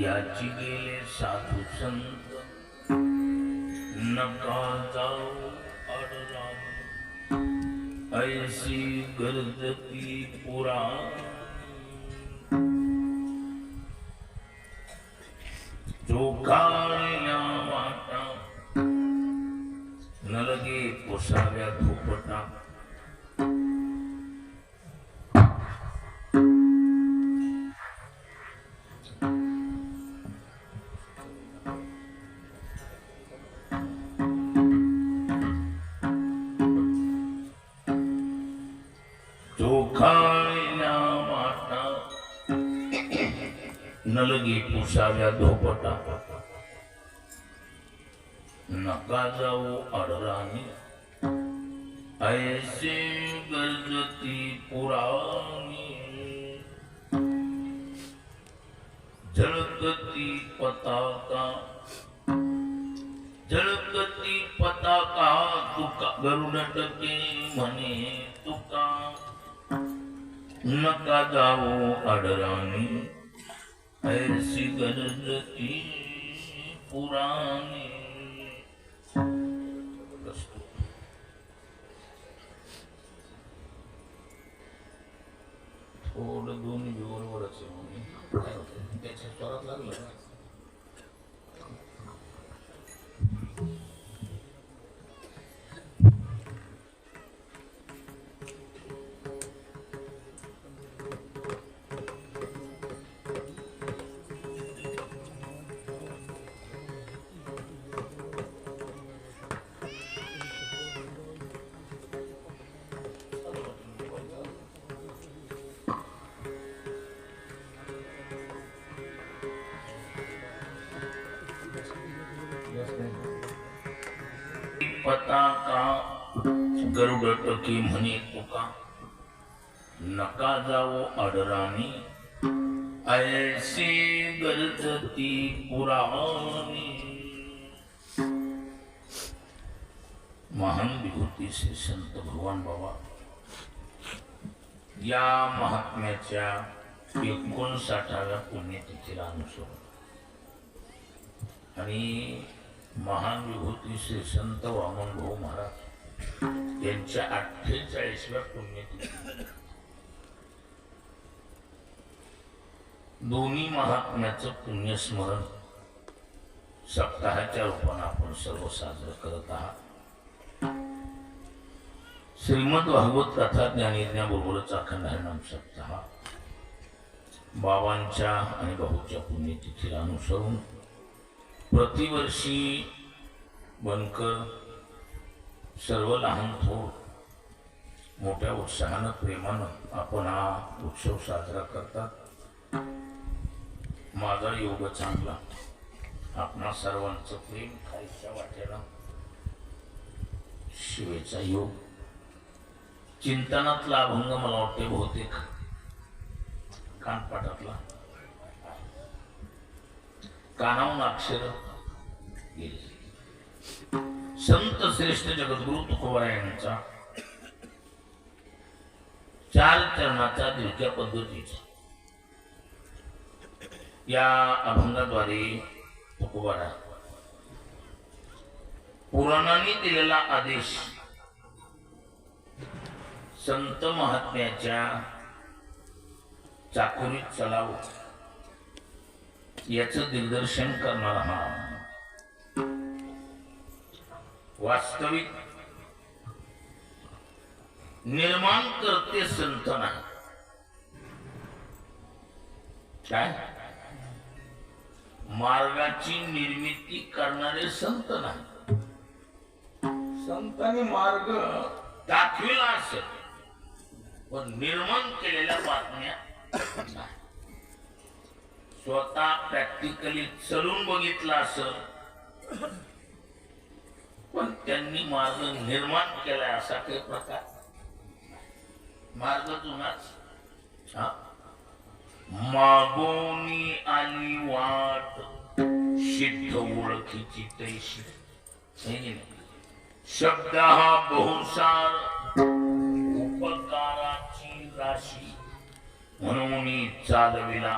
याची गेले साधू संत नका जाऊ अडराव ऐसी गर्दती पुरा चोखाळल्या वाटा न लगे पोसाव्या धोपटा चोखाळल्या वाटा न लगे पोसाव्या धोपटा नका जाऊ अडराणी ऐसे गर्जती पुराणी झळकती पताका तुका गरुड टके म्हणे तुका नका जाऊ अडराणी ऐसी गर्जती पुराणी थोडं दोन्ही बरोबरच आहे त्याच्या स्वरात लागलं पताका गरुड टकी म्हणे तुका नका जाऊ अडराणी ऐसी गर्जती पुराणी महान विभूती श्री संत भगवान बाबा या महात्म्याच्या 59व्या पुण्यतिथीला अनुसरून आणि महान विभूती श्री संत वामन भाऊ महाराज यांच्या 48व्या पुण्यतिथी दोन्ही महात्म्याचं पुण्यस्मरण सप्ताहाच्या रूपाने आपण सर्व साजरं करत आहात. श्रीमद भागवत कथा ज्ञानयज्ञाबरोबरच अखंड हरिनाम सप्ताह बाबांच्या आणि भाऊच्या पुण्यतिथीला अनुसरून प्रतिवर्षी बनकर सर्व लहान थोर मोठ्या उत्साहानं प्रेमानं आपण हा उत्सव साजरा करतात। माझा योग चांगला, आपणा सर्वांचं प्रेम खायच्या वाटेला, शिवेचा योग, चिंतनातला अभंग मला वाटते बहुतेक कानपाटातला कानावून अक्षर गेली। संत श्रेष्ठ जगद्गुरु तुकोबा यांचा 4 चरणाचा दिलक्या पद्धतीचा या अभंगाद्वारे तुकोबारा पुराणांनी दिलेला आदेश संत महात्म्याच्या चाकोरीत चलाव याचं दिग्दर्शन करणारा हा वास्तविक निर्माण करते संत नाही, काय मार्गाची निर्मिती करणारे संत नाही। संतांनी मार्ग दाखविला असेल पण निर्माण केलेल्या बातम्या नाही। स्वतः प्रॅक्टिकली चलून बघितला असेल पण त्यांनी मार्ग निर्माण केलाय असा काही प्रकार मार्ग जुनाच। मागोनी आली वाट सिद्ध ओळखीची तैशी, शब्द हा बहुसार उपकाराची राशी, म्हणून चालविला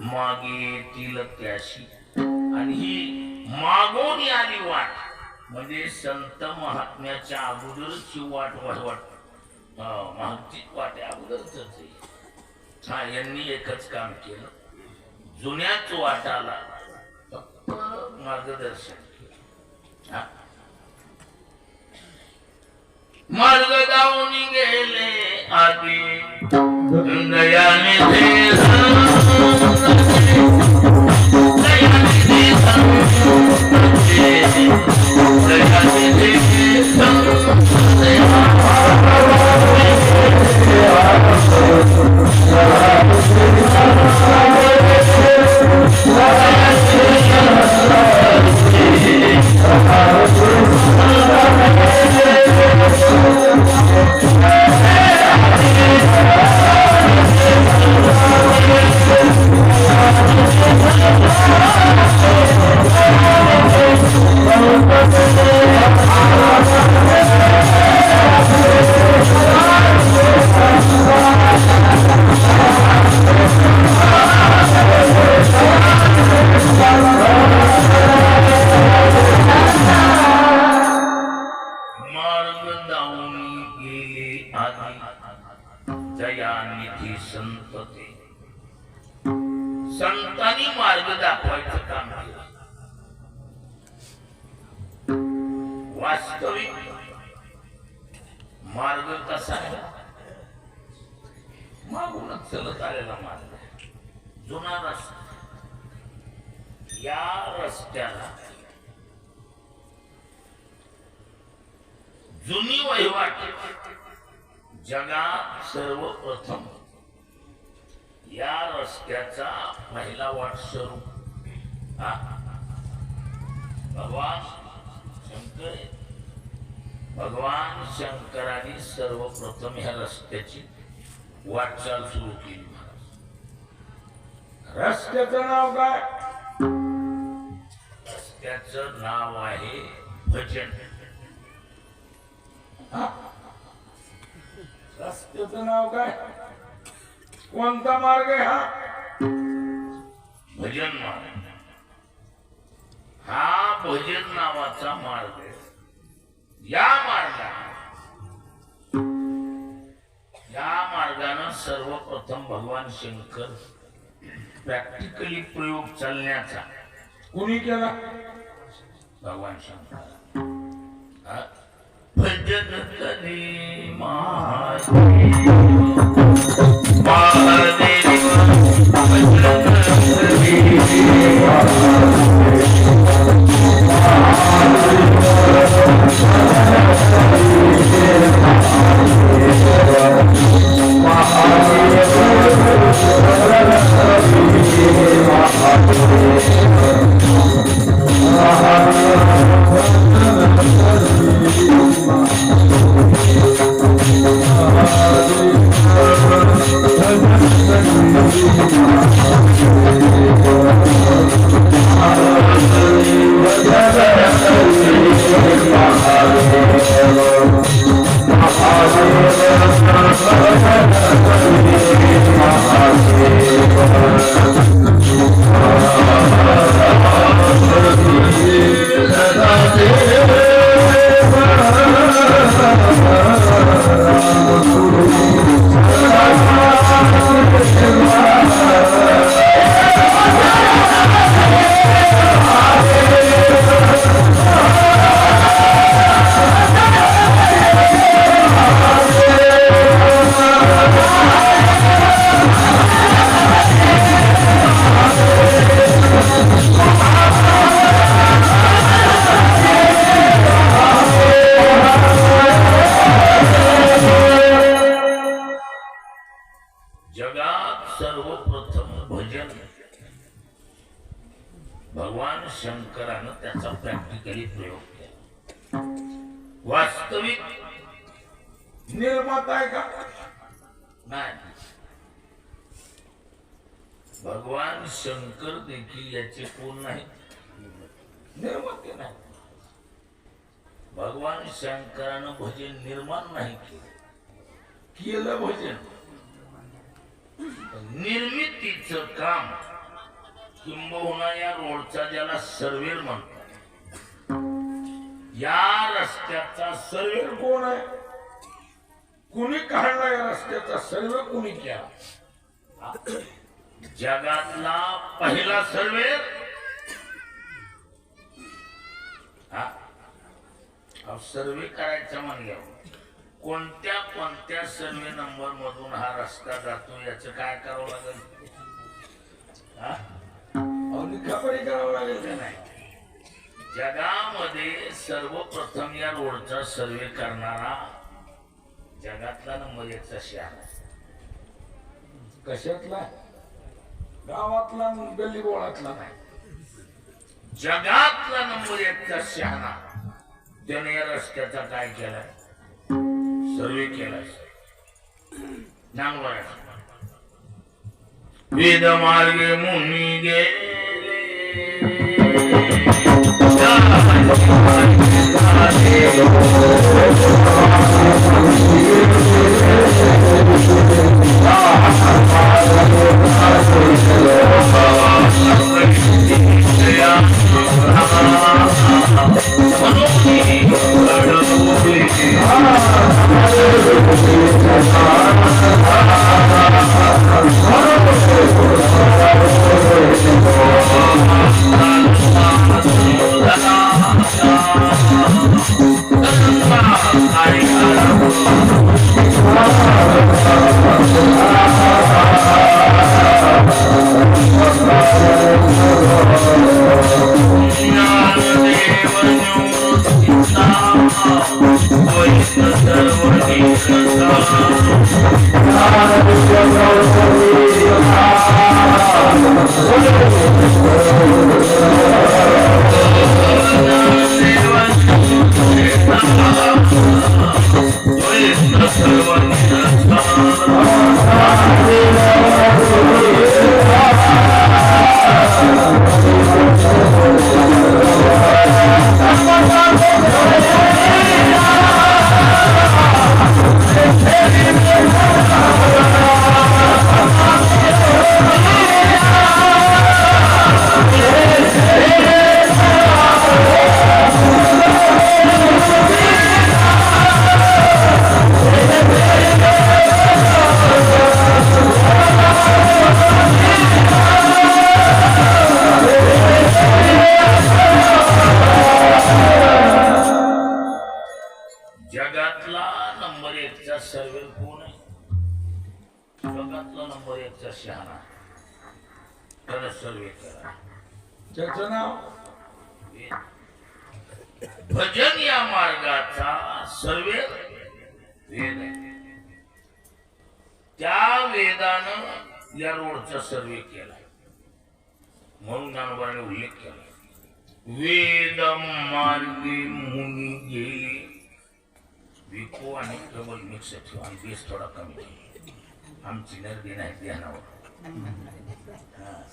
मागे येतील त्याशी। आणि ही मागोनी आली वाट म्हणजे संत महात्म्याच्या अगोदरची वाट मागची वाट अगोदरच आहे। हा यांनी एकच काम केलं, जुन्याच वाटाला फक्त मार्गदर्शन केलं। मार्ग जाऊन गेले आधी दयाने संतांनी मार्ग दाखवायचं काम केलं। वास्तविक मार्ग कसा आहे, मागूनच चलत आलेला मार्ग, जुना रस्ता। या रस्त्याला जुनी वहिवाट जगात सर्वप्रथम या रस्त्याचा पहिला वाट स्वरूप भगवान शंकरांनी सर्वप्रथम ह्या रस्त्याची वाटचाल सुरू केली। रस्त्याचं नाव काय? रस्त्याचं नाव आहे भजन। रस्त्याचं नाव काय? कोणता मार्ग आहे हा? भजन मार्ग। हा भजन नावाचा मार्ग आहे। या मार्गानं सर्वप्रथम भगवान शंकर प्रॅक्टिकली प्रयोग चालण्याचा कोणी केला? भगवान शंकर। भजन करी महादेव महादेव भगवान शंकरानं त्याचा प्रॅक्टिकली प्रयोग केला. वास्तविक निर्माता आहे का? नाही. भगवान शंकर देखील याचे कोण नाही, निर्माते नाही. भगवान शंकरानं भजन निर्माण नाही केलं भजन. निर्मितीचं काम किंबहुना या रोडचा ज्याला सर्वेर म्हणतात, या रस्त्याचा सर्वेर कोण आहे? कुणी काढला या रस्त्याचा सर्वे? कुणी केला? जगातला पहिला सर्वेर सर्वे करायचा म्हणल्यावर कोणत्या सर्वे नंबर मधून हा रस्ता जातो याचं काय करावं लागेल? लिखापडी करावं लागेल का नाही? जगामध्ये सर्वप्रथम या रोडचा सर्वे करणारा जगातला नंबर 1चा शहाणा. कशातला? गावातला, गल्ली बोळातला नाही, जगातला नंबर 1चा शहाणा. त्याने या रस्त्याचा काय केलाय? सर्वे केलाय. नांगोळा. वेद मार्गे मुनी गेले, भजन या मार्गाचा सर्वे वेद आहे. त्या वेदानं या रोडचा सर्वे केला म्हणून ज्ञानोबाने उल्लेख केला. वेद मार्गे मुनी गेले. विको आणि प्रबल मिक्स ठेवा आणि बेस थोडा कमी. आमची नर्दी नाही ध्यानावर.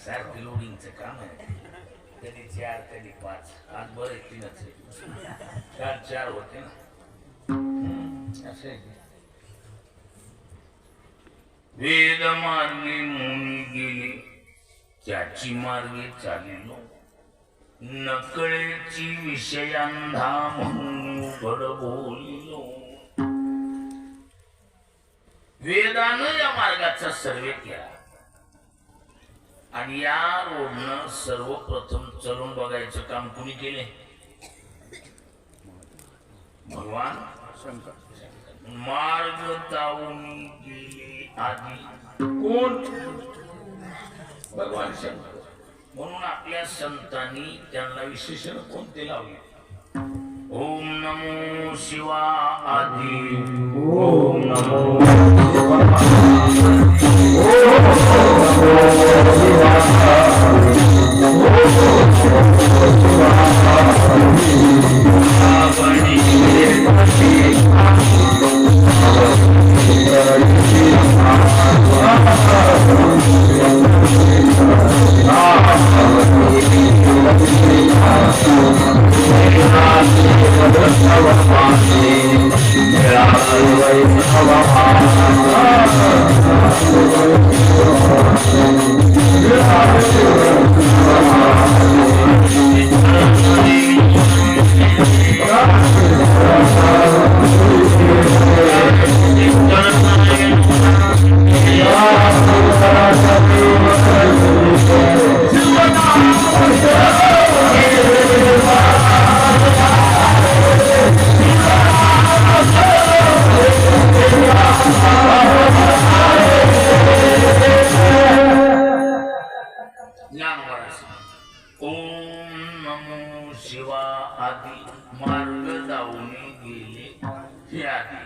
सारखं लोडिंगचं काम आहे. कधी 4 कधी 5. आज बरं 3च आहे. काल 4 होते ना. असे वेद मार्गे मुनी गेले, त्याची मार्गे चालिलो. नकळेची विषयांधा म्हणून उघड बोलिलो. वेदानं या मार्गाचा सर्वे केला आणि या रोडनं सर्वप्रथम चलून बघायचं काम कुणी केले? भगवान शंकर. मार्ग जाऊन गेले आधी कोण? भगवान शंकर. म्हणून आपल्या संतांनी त्यांना विशेषण कोणते लावले? ओम नमो शिवा आदि. ओम नमो शिवा. ज्ञानोबाराशी ओम नमो शिवा आदी मार्ग दावणी गेले हे आदी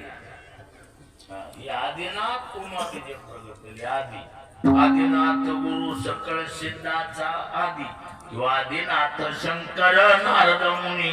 हे आदिनाथ उमादेवी प्रगट केले आदी आदिनाथ गुरु सकळ सिद्धाचा आदी किंवा आदिनाथ शंकर नारद मुनी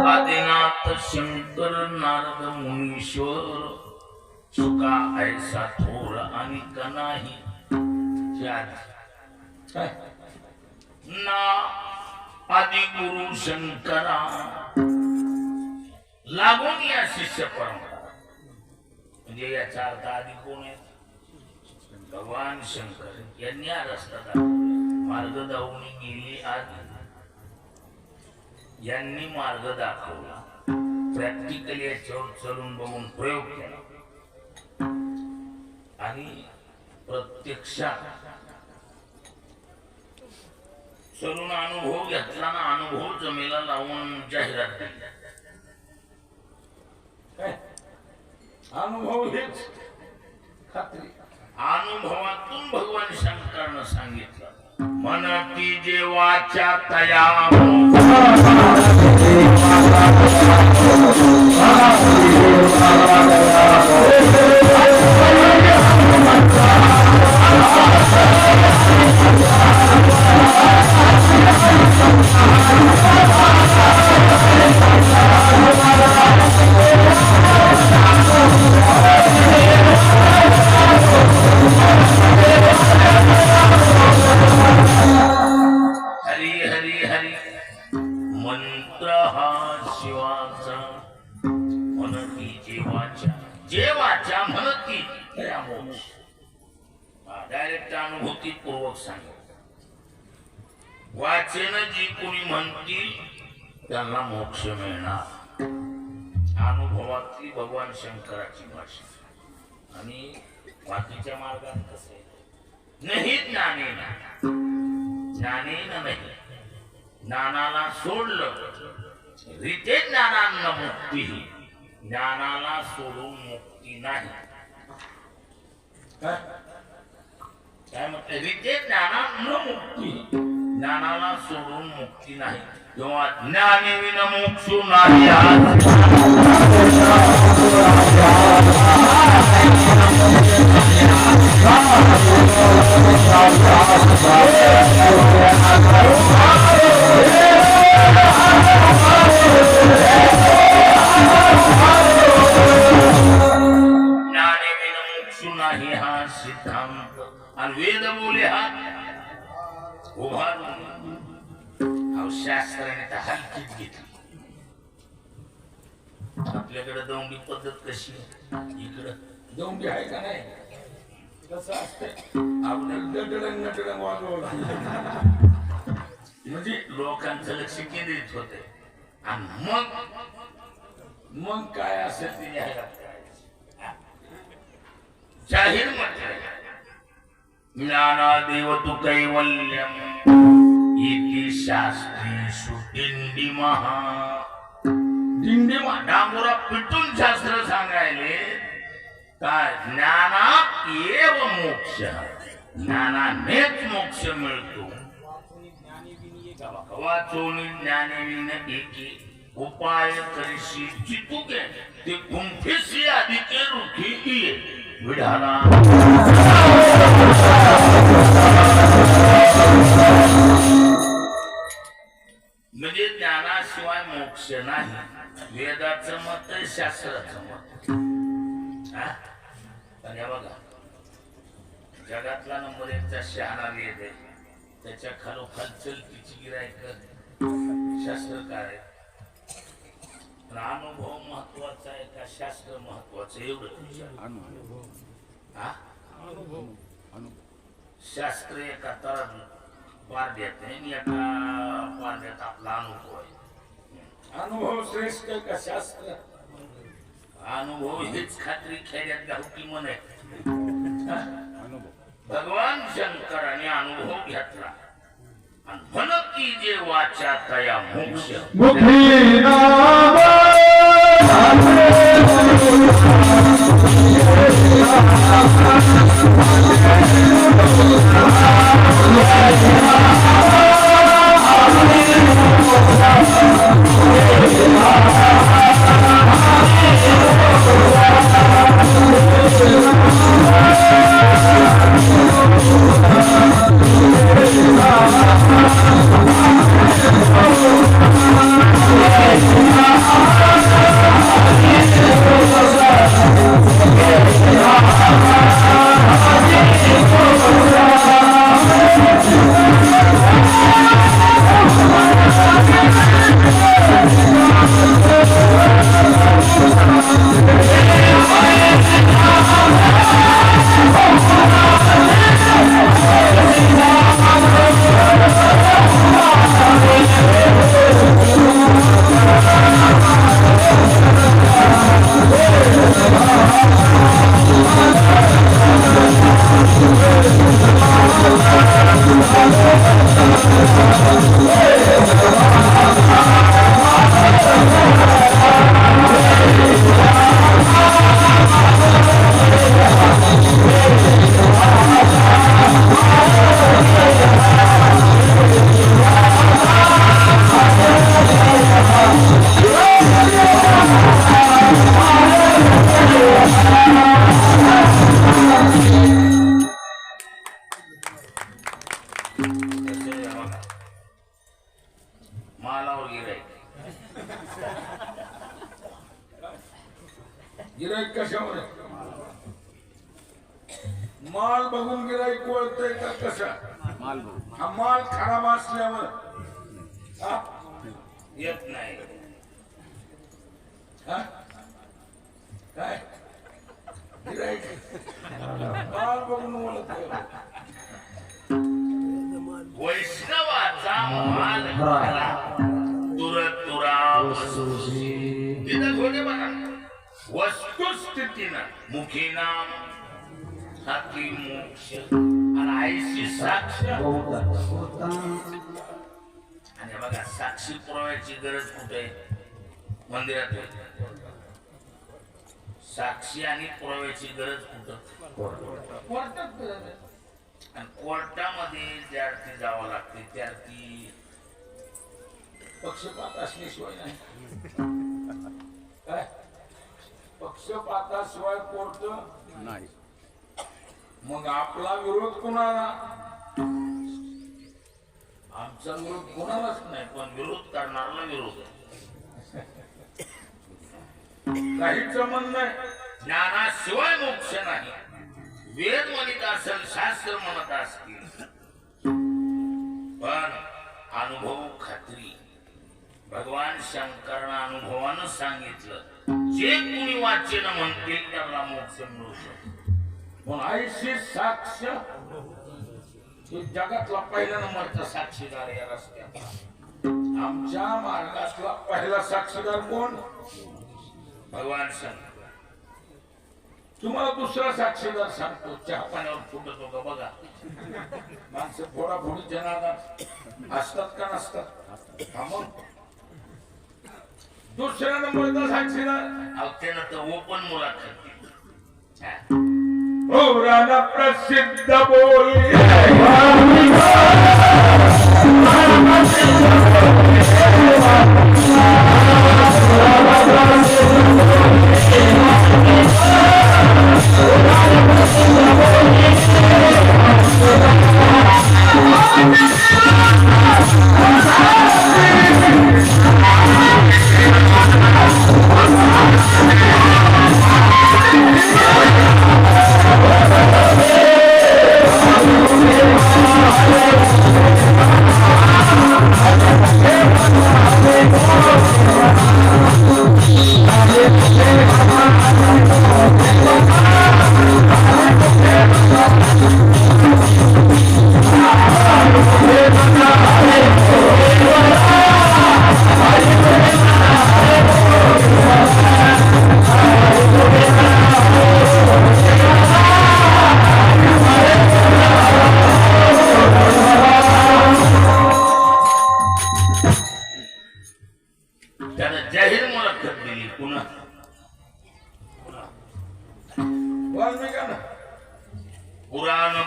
आदिनाथ शंकर नारद मुनीश्वर चुका ऐसा थोर आणि कनाही ना आदि गुरु शंकरा लागून या शिष्य परंपरा म्हणजे याचा अर्थ आधी कोण आहे भगवान शंकर यांनी हा रस्ता मार्ग दावणी गेली आधी यांनी मार्ग दाखवला प्रॅक्टिकली याच्यावर चलून बघून प्रयोग केला आणि प्रत्यक्षात चलून अनुभव घेतला ना अनुभव जमेला लावून जाहिरात केली अनुभव हेच खात्री अनुभवातून भगवान शंकरानं सांगितलं मनती जेवाच्या तया जेवाच्या म्हणती डायरेक्ट अनुभूती पूर्वक सांग वाचन जी कोणी म्हणतील त्यांना मोक्ष मिळणार अनुभवातली भगवान शंकराची भाषा आणि बाकीच्या मार्गात कसे नाही ज्ञानेन ज्ञानेन नाही ज्ञानाला सोडलं रीते ज्ञानांना मुक्ती ज्ञानाला सोडून मुक्ती नाही काय म्हणते रीते ज्ञानांना मुक्ती ज्ञानाला सोडून मुक्ती नाही किंवा ज्ञानेविना मोक्ष नाही नाही हा सिद्धांत आणि वेद बोले हा उभारून शास्त्राने तर हलकीच घेतली आपल्याकडे दौंडी पद्धत कशी इकडं दौंडी आहे का नाही कसं असतं आपल्याला म्हणजे लोकांचं लक्ष केंद्रित होते आणि मग काय असेल ते जाहिरात जाहीर म्हटलं ज्ञानादेव तु कैवल्यम इति शास्त्रेषु दिंडिमः दिंडिमा डांगुरा पिटून शास्त्र सांगायले काय ज्ञानात एव मोक्ष ज्ञानानेच मोक्ष मिळतो वाचोनी ज्ञानेविन एकी उपाय करिशी चितुके ते कुंफेसी आदिके रुखी ये विढाला म्हणजे ज्ञानाशिवाय मोक्ष नाही वेदाचं मत आहे शास्त्राचं मत आणि बघा जगातला नंबर एकचा शहाणा वेद आहे त्याच्या खालोखाल चलतीची गिरायक शास्त्रकार आहे अनुभव महत्वाचा आहे का शास्त्र महत्वाचं एवढं शास्त्र एका तराजू पार देत नाही एका पार देत आपला अनुभव आहे अनुभव श्रेष्ठ का शास्त्र अनुभव हेच खात्री खेड्यात गावठी म्हणे भगवान शंकराने अनुभव घेतला आणि म्हण की जे वाचा तया मोक्ष मुखी नाम मालावर गिराईक गिराईक कशावर माल बघून गिराईक ओळखतय का कसा हा माल खराब असल्यावर हा? येत नाही हा? काय गिराईक माल बघून ओळखतोय वैष्णवाचा माल घाला तुरतुरा तिथं थोडे बघा वस्तुस्थितीनं मुखी नाम हाती मोक्ष आणि आईशी साक्ष आणि बघा साक्षी पुराव्याची गरज कुठे मंदिरात होती. साक्षी आणि पुराव्याची गरज कुठं कोर्टात आणि कोर्टामध्ये ज्यार्थी जावं लागते त्यार्थी पक्षपात असल्याशिवाय नाही काय पक्षपाताशिवाय कोर्ट नाही. मग आपला विरोध कोणाला आमचा विरोध कोणालाच नाही पण विरोध करणाऱ्याला विरोध काहीच म्हणणं नाही. ज्ञानाशिवाय मोक्ष नाही. वेद म्हणत असेल शास्त्र म्हणत असतील पण अनुभव खात्री भगवान शंकरानं अनुभवानं सांगितलं जे कुणी वाचन म्हणतील त्याला मोक्ष मिळू शकतो. पण आईशी साक्ष हे जगातला पहिला नंबरचा साक्षीदार या रस्त्यात आमच्या मार्गातला पहिला साक्षीदार कोण भगवान शंकर. तुम्हाला दुसरा साक्षीदार सांगतो. चहा पाण्यावर फुटतो का बघा. माणसं फोडाफोडीच्या नादात असतात का नसतात. मग दुसऱ्या नंबरचा साक्षीदार त्यानं तर ओपन मुलाखत हो राणा प्रसिद्ध बोली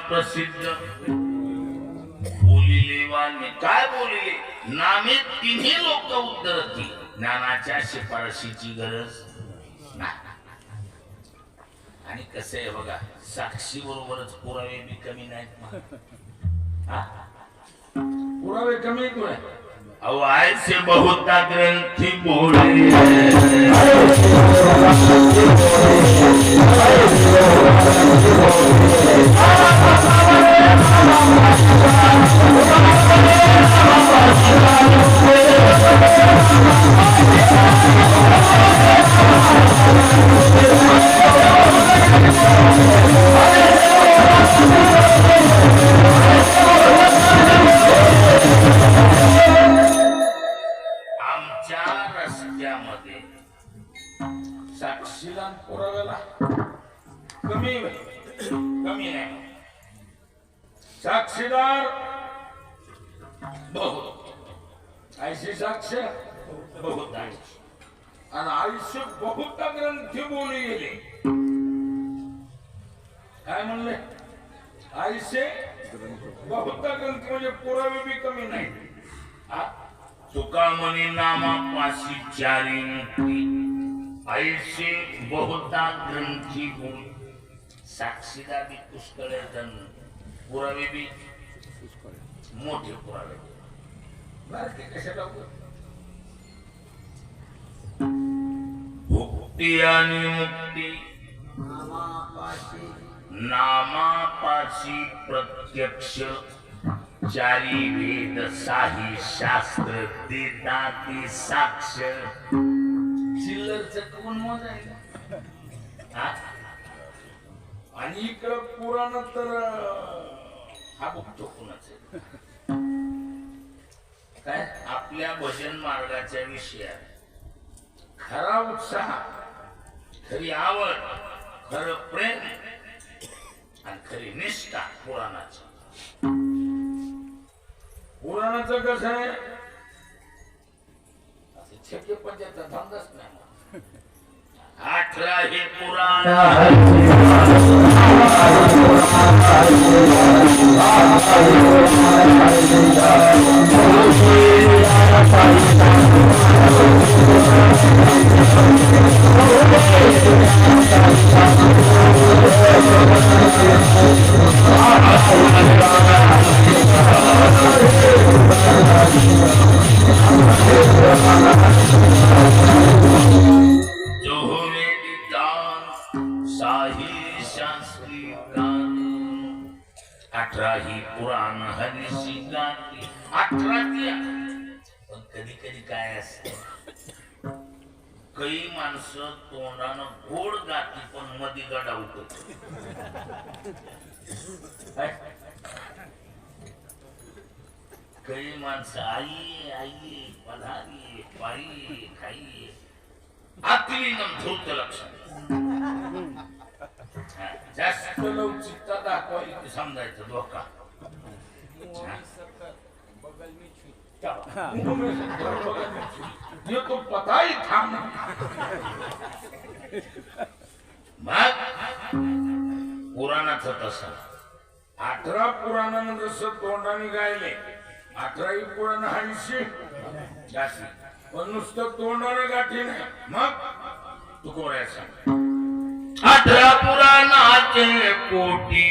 प्रसिद्ध बोलिले वाल्मी काय बोलिले नामे तिन्ही लोक उद्धरती ज्ञानाच्या शिफारशीची गरज नाही. आणि कसं आहे बघा साक्षी बरोबरच पुरावे बी कमी नाहीत. पुरावे कमी क्यों है? अब ऐसे बहुत ग्रंथी बोले रस्त्यामध्ये साक्षीला पुराव्याला कमी नाही. साक्षीदार बहुत ऐशी साक्ष बहुत आहे. आणि आयुष्य बहुत ग्रंथी बोली गेले. काय म्हणले? आयुष्य बहुत ग्रंथी म्हणजे पुरावे बी कमी नाही. तुका म्हणे नामापाशी चारी मुक्ती ऐसे बहुता ग्रंथी बोल. साक्षीदार बी पुष्कळ जण पुरावे बी मोठे पुरावे. बारके कशाला भुक्ती आणि मुक्ती नामापाशी प्रत्यक्ष चारी वेद साही शास्त्र देताती साक्ष. चिल्लरच कोण मोजायला? आणि इकडं पुराण तर हा बघतो कोणाच काय आपल्या भजन मार्गाच्या विषयात खरा उत्साह खरी आवड खरं प्रेम आणि खरी निष्ठा पुराणाची. पुराणाचं कसं आहे? छक्के पंचायतचा धंदाच नाही. 18 हे पुराण ही पुराण हरीशी गाती 18 पण कधी कधी काय असत काही माणसं तोंडानं गोड गाती पण मध्ये गडावत. काही माणसं आई आई पधारी पायी खाई आतलीनं धूत लक्षण जास्त लवचिकता दाखवायची समजायचं धोका. ये तो पता ही था ना. मग पुराणाचं तसं 18 पुराणानं जसं तोंडाने गायले 18 पुराण हायशी गाठी पण नुसतं तोंडाने गाठी नाही. मग तू कोऱ्या सांग 18 पुराणाचे कोटी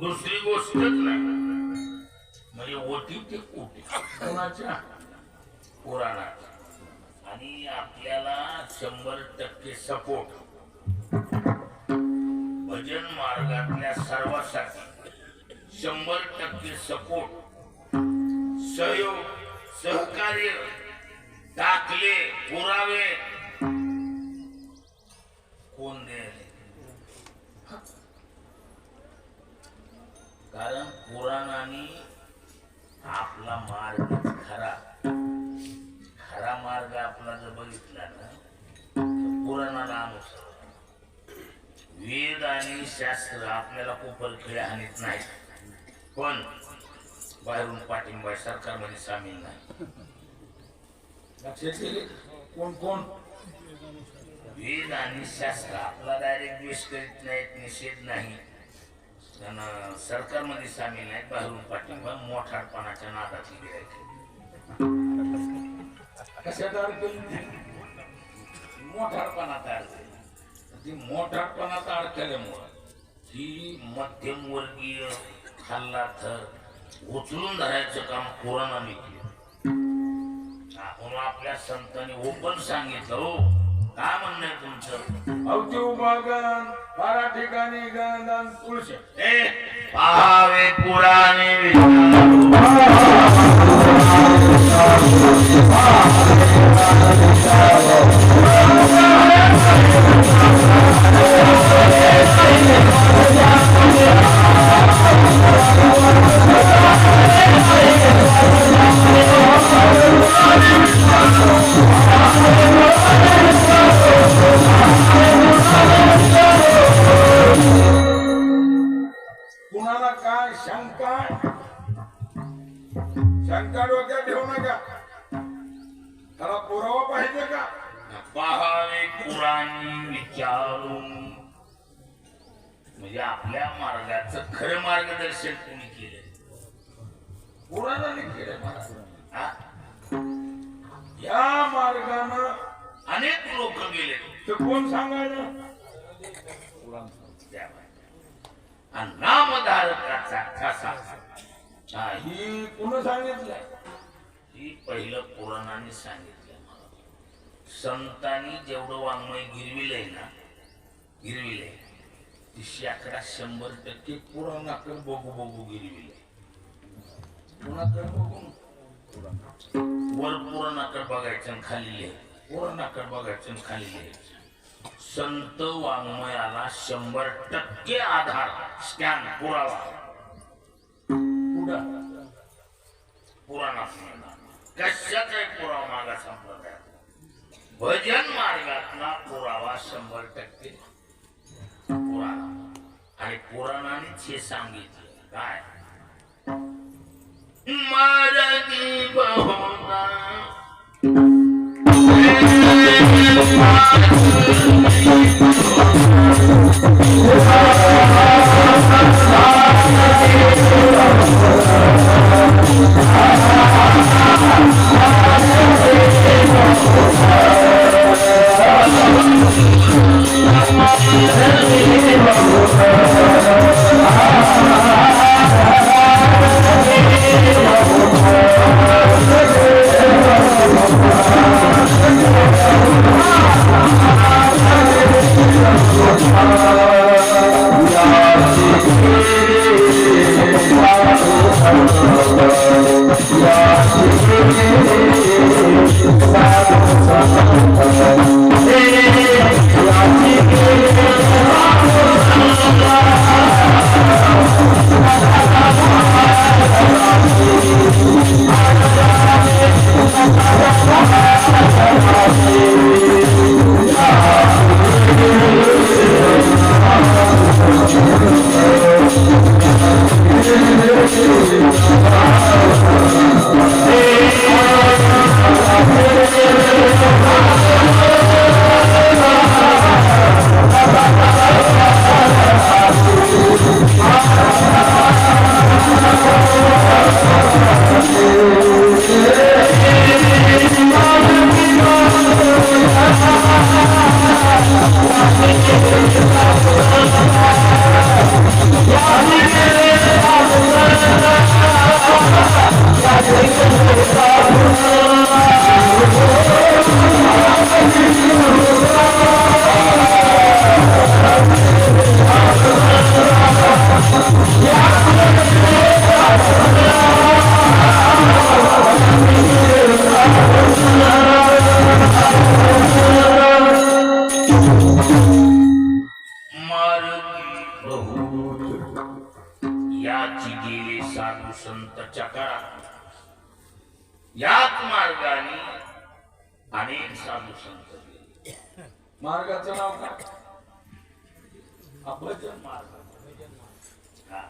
दुसरी गोष्टच नाही म्हणजे ओटी ते कोटी कोणाच्या पुराणात. आणि आपल्याला 100% सपोर्ट भजन मार्गातल्या सर्वांसाठी 100% सपोर्ट सहयोग सहकार्य दाखले पुरावे कोण द्यायला कारण पुराणाने आपला मार्ग खरा खरा मार्ग आपला जर बघितला ना तर पुराणाला अनुसर वेद आणि शास्त्र आपल्याला कोपर खेळ हानीत नाही पण बाहेरून पाठिंबा सरकारमध्ये सामील नाही लक्षात गेले कोण कोण वेद आणि शास्त्र आपला डायरेक्ट द्वेष करीत नाहीत निषेध नाही पण सरकारमध्ये सामील नाहीत बाहेरून पाठिंबा मोठाडपणाच्या नादात गिरायचे कशात अडकली मोठाडपणात अडकली ती मोठाडपणात अडकल्यामुळं ही मध्यमवर्गीय खाल्ला थर उचलून धरायचं काम पुराणाने केलं आपण आपल्या संतांनी ओपन सांगितलं हो काय म्हणणं आहे तुमचं अवती उभागण बारा ठिकाणी गणदान तुळशी पाहावे पुराणे कुणाला काय शंका शंका डोक्यात ठेवू नका त्याला पुरावा पाहिजे का पाहावे पुराण विचारून म्हणजे आपल्या मार्गाचं खरं मार्गदर्शन कोणी केलं पुराणाने केले महाराज हा? या मार्गानं अनेक लोक गेले ते कोण सांगायला त्या मार्गाने. आणि नामधारकाचा ठसा हा, ही पुन्हा सांगितलंय ही पहिलं पुराणाने सांगितलं मला संतांनी जेवढं वाङ्मय गिरविलंय ना गिरविलंय ती शेकडा 100% पुराणाकडे बघू बघू गिरविलंय पुण्याकडे बघून वर पुराणाकडे बघायचं आणि खाली लिहायचं पुराणाकडे बघायचं आणि खाली लिहायचं संत वाङ्मयाला 100% आधार स्कॅन पुरावा पुढं पुराणात मिळणार कशाचाही पुरावा मागा संप्रदाय भजन मार्गातला पुरावा 100% पुराण आणि पुराणानेच हे सांगितलं काय मार्गी बहुना Yeah. याची गेली साधू संतच्या काळात याच मार्गाने अनेक साधू संत गेले. मार्गाचं नाव काय? आपलं मार्ग. हा.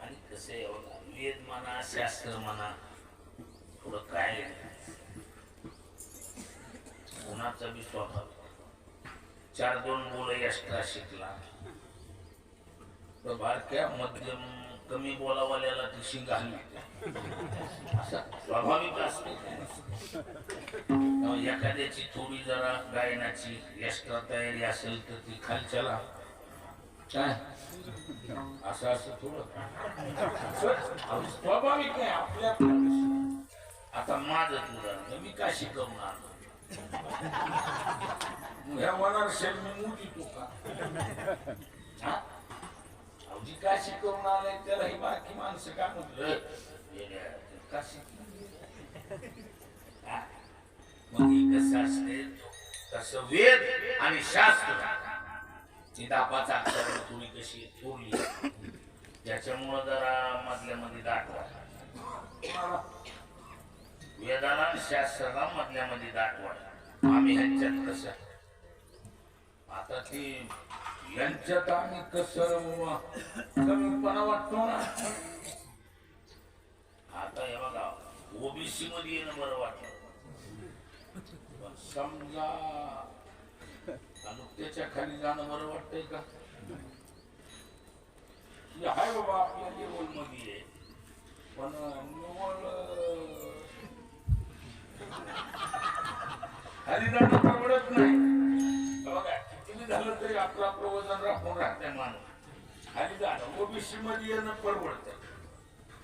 आणि कसं आहे बघा, वेद म्हणा शास्त्र म्हणा थोडं काय कोणाचा बी स्वभाव 4-2 बोल एक्स्ट्रा शिकला तर बारक्या मध्यम कमी बोलावाल्याला ती शिंग हल्ली असा स्वाभाविक असतो. एखाद्याची थोडी जरा गायनाची एक्स्ट्रा तयारी असेल तर ती खालच्याला काय असं असं थोडं स्वाभाविक आहे आपल्या. आता माझं उदाहरण मी काय शिकवून आलो ह्या होणार शेल मी मोठी तू का जी काय शिकवून आलंय त्याला ही बाकी माणसं काय म्हटलं का मग ही कसं असते तसं वेद आणि शास्त्र ती दापाचा अक्षर थोडी कशी थोरली त्याच्यामुळं जरा मधल्या मध्ये दाटवा वेदाला शास्त्राला मधल्या मध्ये दाटवा. आम्ही ह्यांच्यात कसं आता ती यांच्यात आम्ही कसं कमीपणा वाटतो ना. आता हे बघा ओबीसी मध्ये येणं बरं वाटतं पण समजा त्याच्या खाली जाणं बरं वाटतंय का? हाय बाबा आपल्या लेवल मध्ये आहे पण खाली जाणं परवडत नाही. बघा किती झालं तरी आपलं आपलं वजन राखून राहतंय माणूस. खाली जाणं ओबीसी मध्ये येणं परवडतंय.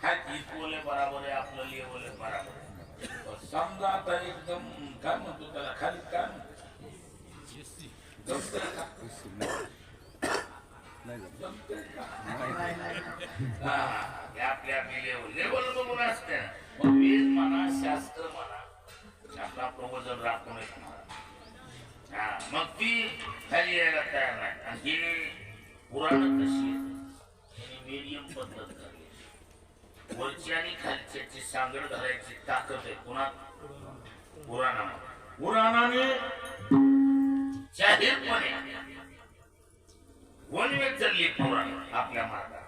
हा इक्वल आहे बराबर आहे आपलं लेवल आहे बराबर आहे. समजा आता एकदम काय म्हणतो त्याला खाली काय म्हणतो आपल्या लेवल बघून असते. वेद म्हणा शास्त्र म्हणा आपला प्रवचन राखून मग ती खाली यायला तयार नाही. आणि ही पुराण कशी मीडियम पद्धत झाली. वरची आणि खालच्याची सांगड घालायची ताकद आहे पुन्हा पुराणाने जाहीरपणे वनवे चालली पुराण आपल्या मार्गात.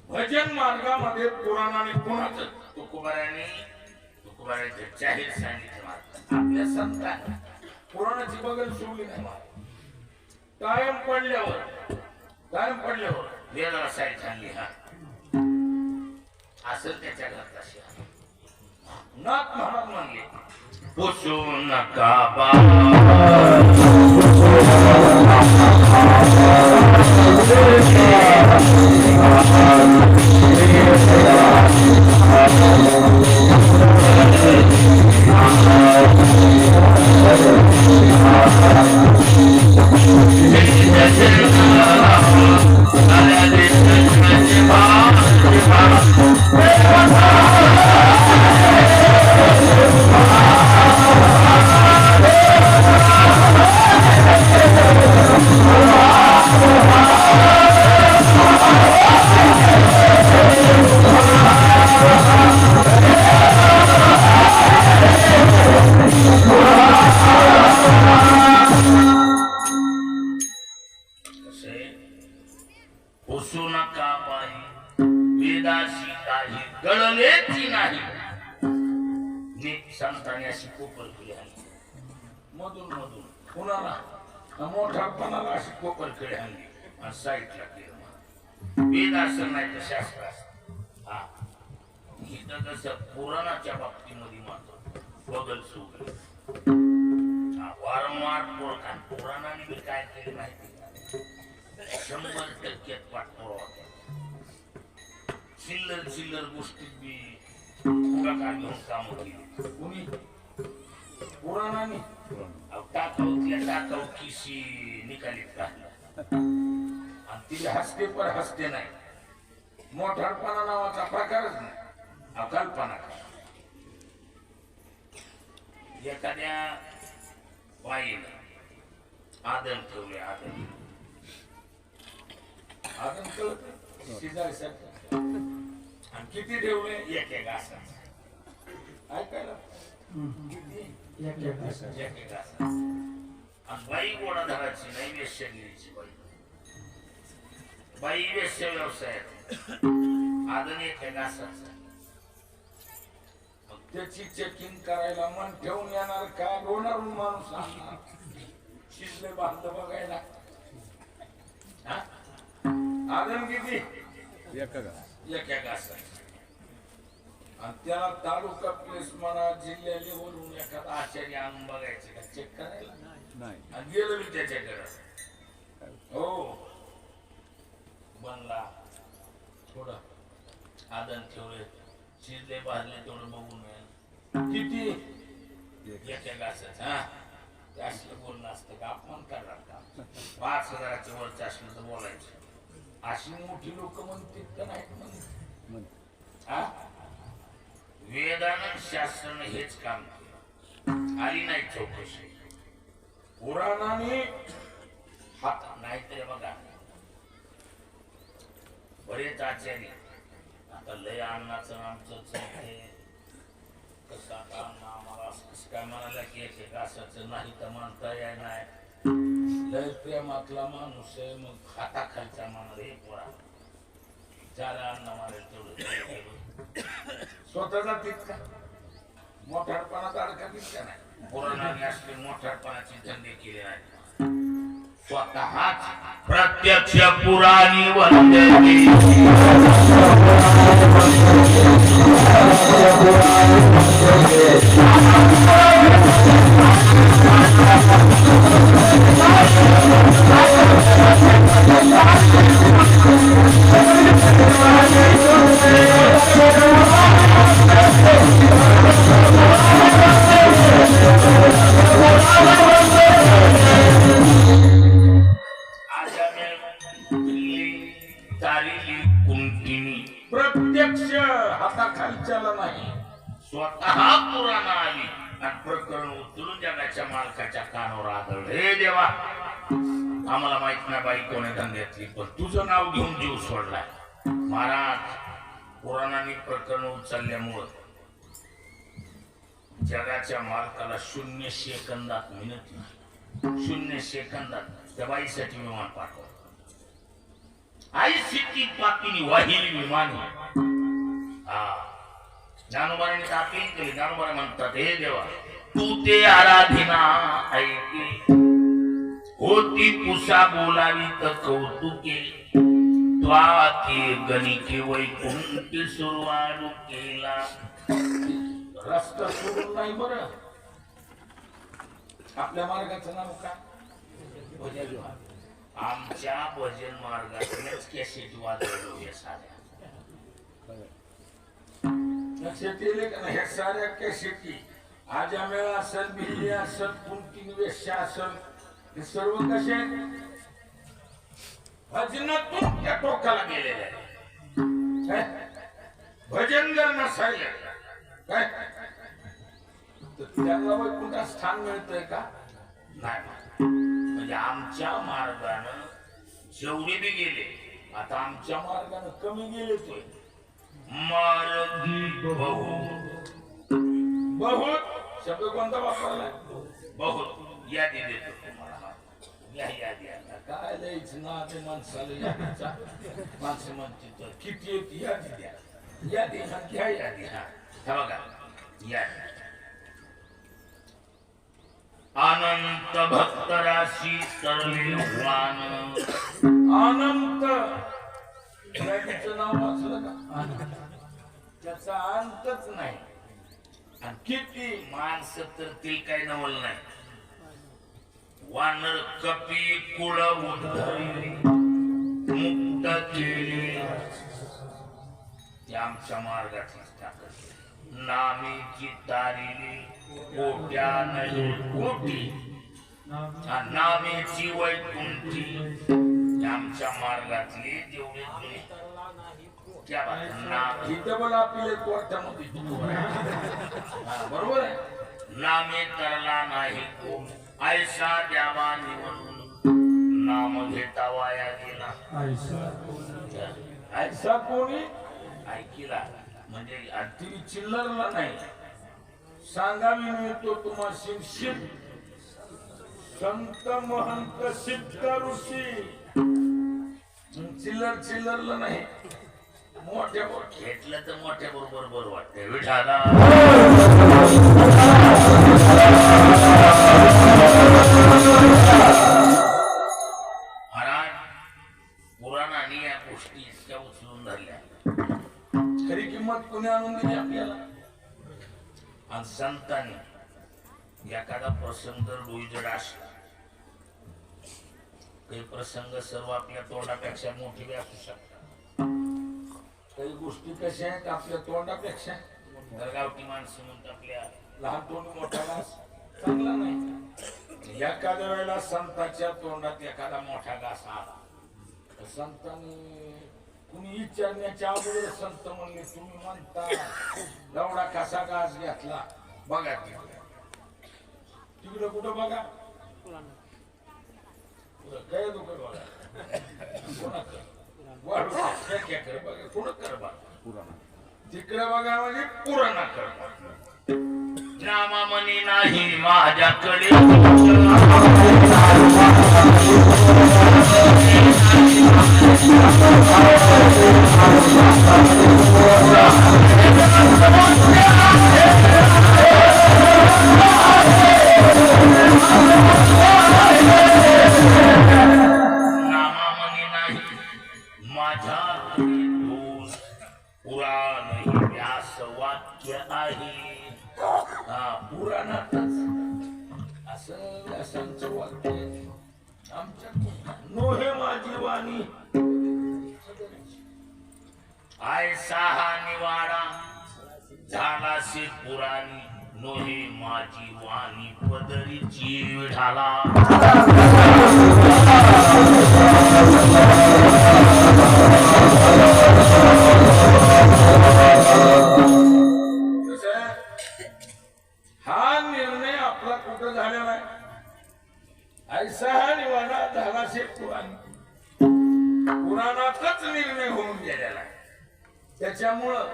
भजन मार्गामध्ये पुराणाने कुणाचं तुकोबाराने जाहीर सांगितलं. आपल्या संतांनी पुराणाची बगल सोडली नाही. कायम पडल्यावर वेदाला साईड आणली. हा असं त्याच्या घरात असे नाथ महाराज म्हणले पोसू नका बा मोठ्यापणाला अशी कोपरकडे आणली आणि साईडला केलं. वेद असं नाही तर शास्त्र असत. इथं कसं पुराणाच्या बाबतीमध्ये मात्र बदल सुरू वारंवार पुराणाने बी काय केले माहिती 100% पाठपुरावा होता. चिल्लर गोष्टीत बी पुढाकार घेऊन काम केली कुणी पुराणाने. टाकाऊ किशी निकालीत काढला आणि ती हसते पर हसते नाही. मोठारपणा नावाचा प्रकारच नाही. अकालपणा एखाद्या बाईला आदन ठेवले. आदन कळत शिजायसाठी आणि किती ठेवले एक एक घासाचं ऐकायला किती एक एक घासाचं आणि बाई गोडा धरायची नाही वेश्यागिरीची बाई वेश्या व्यवसायात आदन एक एक घासाचं त्याची चेकिंग करायला मन ठेवून येणार का रोणारून माणूस आणणार शिजले बांध बघायला आदन किती एका घासाचं आणि त्याला तालुका प्लेस म्हणा जिल्ह्या लेवलून एखादा आचार्य आणून बघायचे का चेक करायला आणि गेलो मी त्याच्याकडे हो बनला थोडं आदन ठेवले शिजले भाजले तेवढं बघून किती एका घासाचं हा ते असलं बोलणं असतं का अपमान करणार का 5,000च्या वरचं असलं तर बोलायचं अशी मोठी लोक म्हणतात का नाही वेदानं शास्त्रानं हेच काम केलं आली नाही चौकशी पुराणाने हात नाहीतरी बघा बरेच आचार्य आता लय अन्नाचं आमचं कसं आता अन्न आम्हाला असं काय म्हणाला की एक असं नाही तर म्हणता येणार नाही लय प्रेमातला माणूस आहे मग हाताखालचा माणूस हे पोरा ज्याला अन्न मारेल तेवढं स्वतःचा तितका मोठ्यापणात अडका तितका नाही पुराणाने असली मोठ्यापणाची धंदे केले नाही स्वतःच प्रत्यक्ष पुराणी वंदे प्रत्यक्ष हाताखालच्याला नाही स्वतः पुराण आली आणि प्रकरण उचलून जगाच्या मालकाच्या कानावर आदळलं हे देवा आम्हाला माहित नाही बाई कोणी धंद्यातली पण तुझं नाव घेऊन जीव सोडलाय महाराज पुराणाने प्रकरण उचलल्यामुळं जगाच्या मालकाला 0 सेकंदात मिळत नाही 0 सेकंदात त्या बाईसाठी विमान पाठव आई सिटी पापीनी वाहिली विमानी ज्ञानोबाने अपील केली ज्ञानोबा म्हणतात हे देवा तू ते आराधना ऐके होती पुसा बोलावी तर कौतुके त्वाके गणिके वैकुंठी सुरवाडू केला रस्ता सोडून नाही बरं आपल्या मार्गाचं नाव काय भजन आमच्या भजन मार्गातूनच कॅसेट वाजवलो या साऱ्या लक्षात येईल का ह्या साऱ्या कॅसेटी आजामेळा असेल बिल्ली असेल कुंटीन वेश्या असेल हे सर्व कसे भजनातून त्या टोकाला गेलेले आहे भजन जर नसायला काय तर त्याला वैकुंठात स्थान मिळतंय का नाही म्हणजे आमच्या मार्गानं जेवढे बी गेले आता आमच्या मार्गानं कमी गेले तो मार्गी बहुत शब्द कोणता वापरलाय बहुत यादी देतो तुम्हाला या यादी आता काय द्यायचं ना ते माणसाला यादीचा माणसं म्हणते तर किती येते यादी द्या यादी हा घ्या यादी हा बघा यादी अनंत भक्त राशी तरले वान अनंत त्याचं नाव वाचलं का त्याचा अंतच नाही आणि किती माणसं तर ते काही नवल नाही वानर कपी कुळ उद्धरले मुक्त केले ते आमच्या मार्गातच टाकत नामेची तारिली कोट्याने कोटी नामेची वैकुंठी आमच्या मार्गातले जेवढे क्या बात इथं बोला आपले कोर्टामध्ये बरोबर आहे नामे करला नाही को ऐसा द्यावा निवडून नाम घेता वाया गेला ऐसा कोणी ऐकिला म्हणजे ती चिल्लरला नाही सांगा मी मिळतो तुम्हाला शिव संत महंत सिद्ध ऋषी चिल्लरला नाही मोठ्या घेतलं तर मोठ्या बरोबर बरं वाटतंय विठाला महाराज पुराणाने या गोष्टी इतक्या उचलून धरल्या खरी किंमत कोणी आणून दिली आपल्याला आणि संतांनी एखादा प्रसंग जर डोईजड असला काही प्रसंग सर्व आपल्या तोंडापेक्षा मोठे बी असू शकतात काही गोष्टी कशा आहेत आपल्या तोंडापेक्षा तर गावठी माणसं म्हणतात आपल्या लहान तोंड मोठा घास चांगला नाही एखाद्या वेळेला संतांच्या तोंडात एखादा मोठा घास आला तर संतांनी कुणी विचारण्याच्या अगोदर संत म्हणले तुम्ही म्हणता एवढा कसा घास घेतला बघा तिकडं कुठं बघा काय दुकान बघा कोणाकडे वाढू बघा कोणाकडे बघा तिकडे बघा म्हणजे पुराणाकडे नामा म्हणे नाही माझ्याकडे नामा म्हणे नाही माझ्या दोन पुराण व्यास वाक्य आहे पुराणातच असं व्यासांचं वाक्य आमच्या नोहे माझी वाणी आय सहा निवाडा झालाशी पुराणी नोहे माझी वाणी पदरीची विढाला हा निर्णय आपला कुठं झालेला आहे ऐसा हा निवाडा झालाशे पुराणातच निर्णय होऊन गेलेला आहे त्याच्यामुळं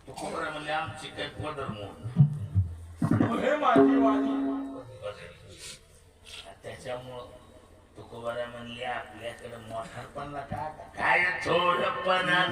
तुकोबरा म्हणजे आमची काही पदर मोड हे माझी वाणी त्याच्यामुळं तुकोबरा म्हणले आपल्याकडे मोठापणा काय थोडपणा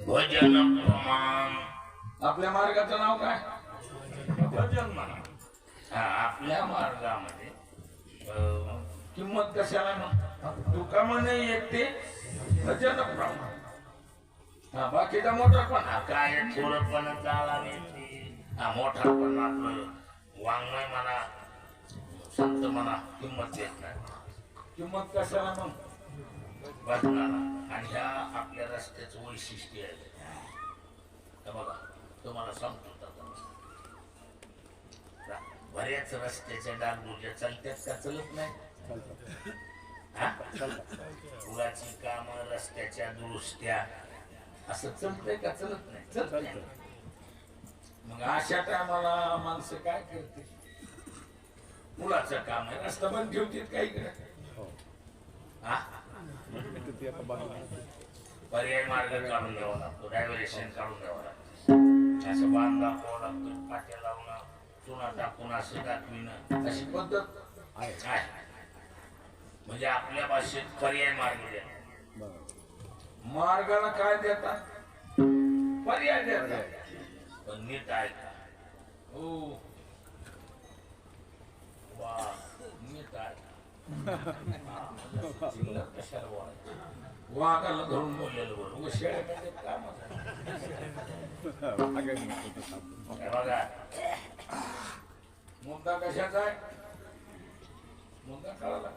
भजन प्रमाण आपल्या मार्गाचं नाव काय भजन म्हणा आपल्या मार्गामध्ये किंमत कशाला मग तुका म्हणे येते भजन प्रमाण बाकीचा मोठा पण काय थोडंपण चाला मोठा पण आपलं वाङ्मय म्हणा संत म्हणा किंमत देत नाही किंमत कशाला मग भजनाला आणि ह्या आपल्या रस्त्याचं वैशिष्ट्य आहे बघा तुम्हाला सांगतो बऱ्याच रस्त्याच्या डागडुज्या चालत्यात का चलत नाही पुलाची काम रस्त्याच्या दुरुस्त्या असं चलतंय का चलत नाही चलत मग अशा टायमाला माणसं काय करते पुलाचं काम आहे रस्ता बंद ठेवतील काही करत पर्याय मार्ग काढून द्यावा लागतो डायव्हर्शन काढून द्यावा लागतो असं बांध दाखवावं लागतो पाट्या लावणं चुना टाकून असं दाखविणं अशी पद्धत आहे म्हणजे आपल्या भाषेत पर्याय मार्ग द्या मार्गाला काय देतात पर्याय देतात पण नीट ऐका हो वा नीट ऐका कशाला बोलायचं वाघाला धरून बोललेलं बरोबर शेळ्या काय काम बघा मुद्दा कशाचा आहे मुद्दा कळाला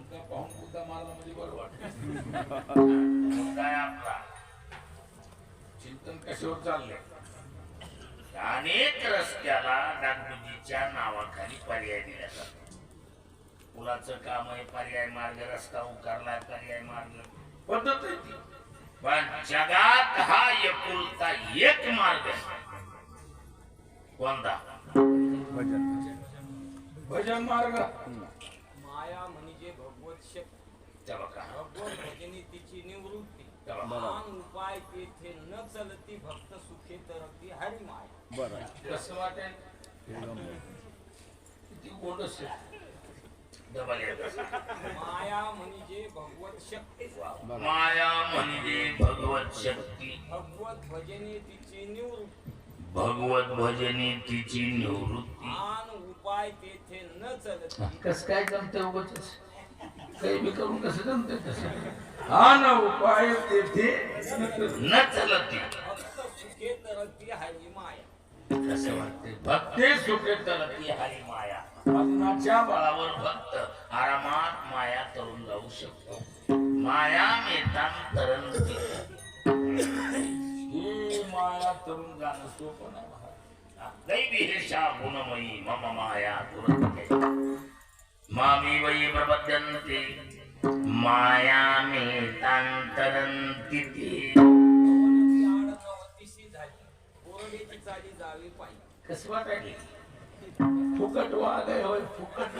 मुद्दा पाहून मुद्दा मला म्हणजे बरं वाटत काय आपला चिंतन कशावर चाललंय अनेक रस्त्याला डागडुजीच्या नावाखाली पर्याय दिला जातो. पुलाचं काम आहे पर्याय मार्ग, रस्ता उकारलाय पर्याय मार्ग, पद्धत आहे ती. पण जगात हा एकुलता एक मार्ग आहे. कोणता? भजन मार्ग. माया म्हणजे भगवत शक्ती, तेव्हा का भगवत भजनी तिची निवृत्ती, तेव्हा महान उपाय तेथे न चलती, भक्त सुखे तरती हरी माया. कसं वाटेल किती गोडस आहे. डबल येतं. माया म्हणजे भगवत शक्ती, माया म्हणजे भगवत शक्ती, भगवत भजनी तिची निवृत्ती, भगवत भजनी तिची निवृत्ती. महान उपाय तेथे न चलती, कस काय जमते उगाच काही बी करून कसं जमते तसं हा ना उपाय तेथे न चलती भक्त सुखे तरती हरी माया. कसं वाटते? भक्ती सुखे तरती हरी माया. मरणाच्या बळावर भक्त आरामात माया तरून जाऊ शकतो. माया मेतान तरंती. ही माया तरुण जाणं सोपं नाही महाराज. दैविहेशा गुणमयी मम माया दुरंते. मामी वै प्रपद्यन्ते माया मेतान तरंती. पवनाची आड नवतीशी झाली, कोरडेची चाली जावी पायी. कसं वाटायले फुकट वाघ आहे होय फुकट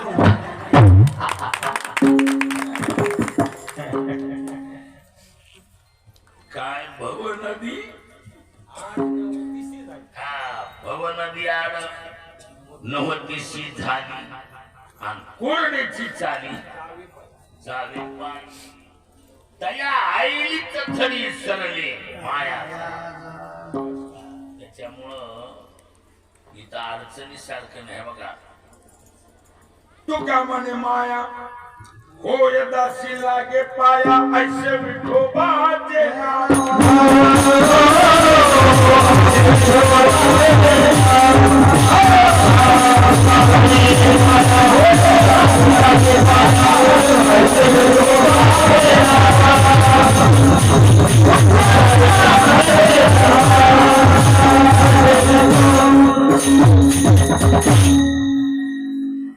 काय भव नदी आड नवतीशी झाली, हा भव नदी आड नवतीशी झाली आणि कोरडेची चाली जावी पायी. जावे पायी. तया आईलीच थडी सरले माया. त्याच्यामुळं इथं अडचणी सारखं नाही बघा. तुका म्हणे माया होय दासी लागे पाया ऐसे विठोबाचे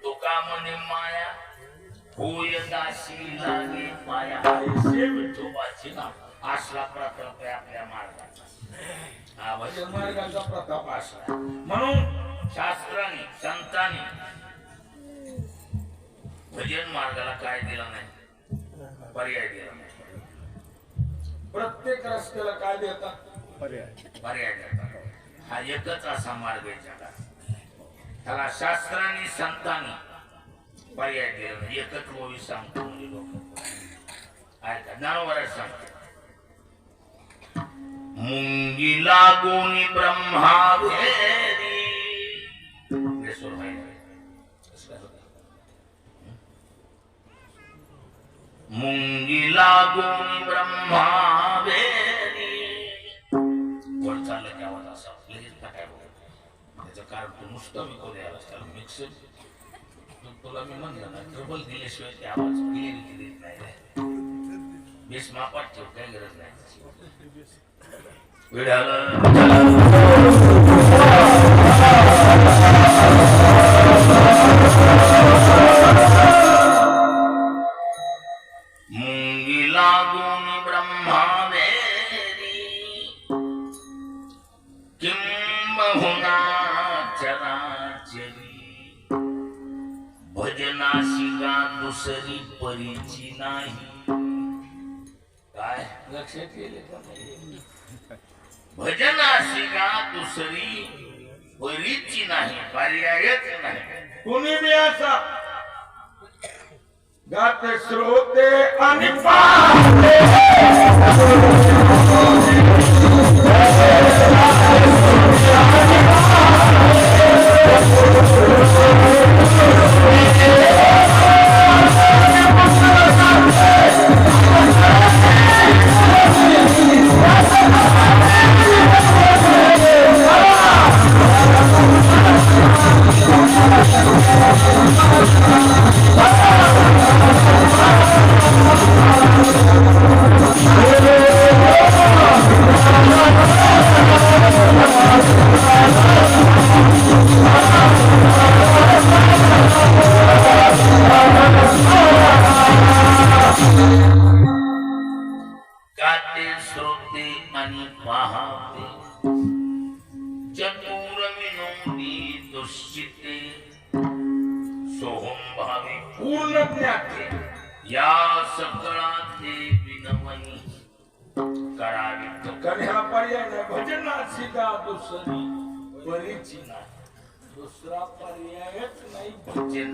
तुका म्हणे माया होय दासी लागे पाया ऐसे विठोबाचे ना. असला प्रकल्प आहे आपल्या मार्गाचा. हा भजन भजन मार्गाचा प्रताप असला म्हणून शास्त्राने संतांनी भजन मार्गाला काय दिलं नाही? पर्याय दिला नाही. प्रत्येक रस्त्याला काय देतात पर्याय देतात. हा एकच असा मार्ग आहे जगात. त्याला शास्त्रांनी संतांनी पर्याय दिला नाही. एकच ओवी सांगतो म्हणजे लोक ऐका ज्ञानोबा सांगतो. मुंगी लागून ब्रह्मा भेरी. बेसूर माहिती आहे. कसं काय होतं? मुंगी लागून ब्रह्मा भेरी. वर चाललं की आवाज असा लगेच टाकाय बघत. त्याचं कारण तू नुसतं विकू द्यायला त्याला मिक्स तुला मी म्हणलं ना ट्रबल दिल्याशिवाय ते आवाज क्लिअरिटी देत नाही रे. बेस मापात ठेव काही गरज नाही. विडाला मुंगी लागून ब्रह्मा भेरी किंबहुना चराचरी. भजनाशिका दुसरी परीची नाही. काय लक्षात केले का भजनाशिका दुसरी परीची नाही, पर्यायच नाही. कुणी बी असा गाते श्रोते आणि Bye. ठिकाणी पाहावे चतुर विनोदी दुश्चिते सोहम भावी पूर्ण ज्ञाते या सकळाचे विनवणी करावी कारण ह्याला पर्याय नाही भजनाची दा दुसरी परीची नाही दुसरा पर्यायच नाही भजन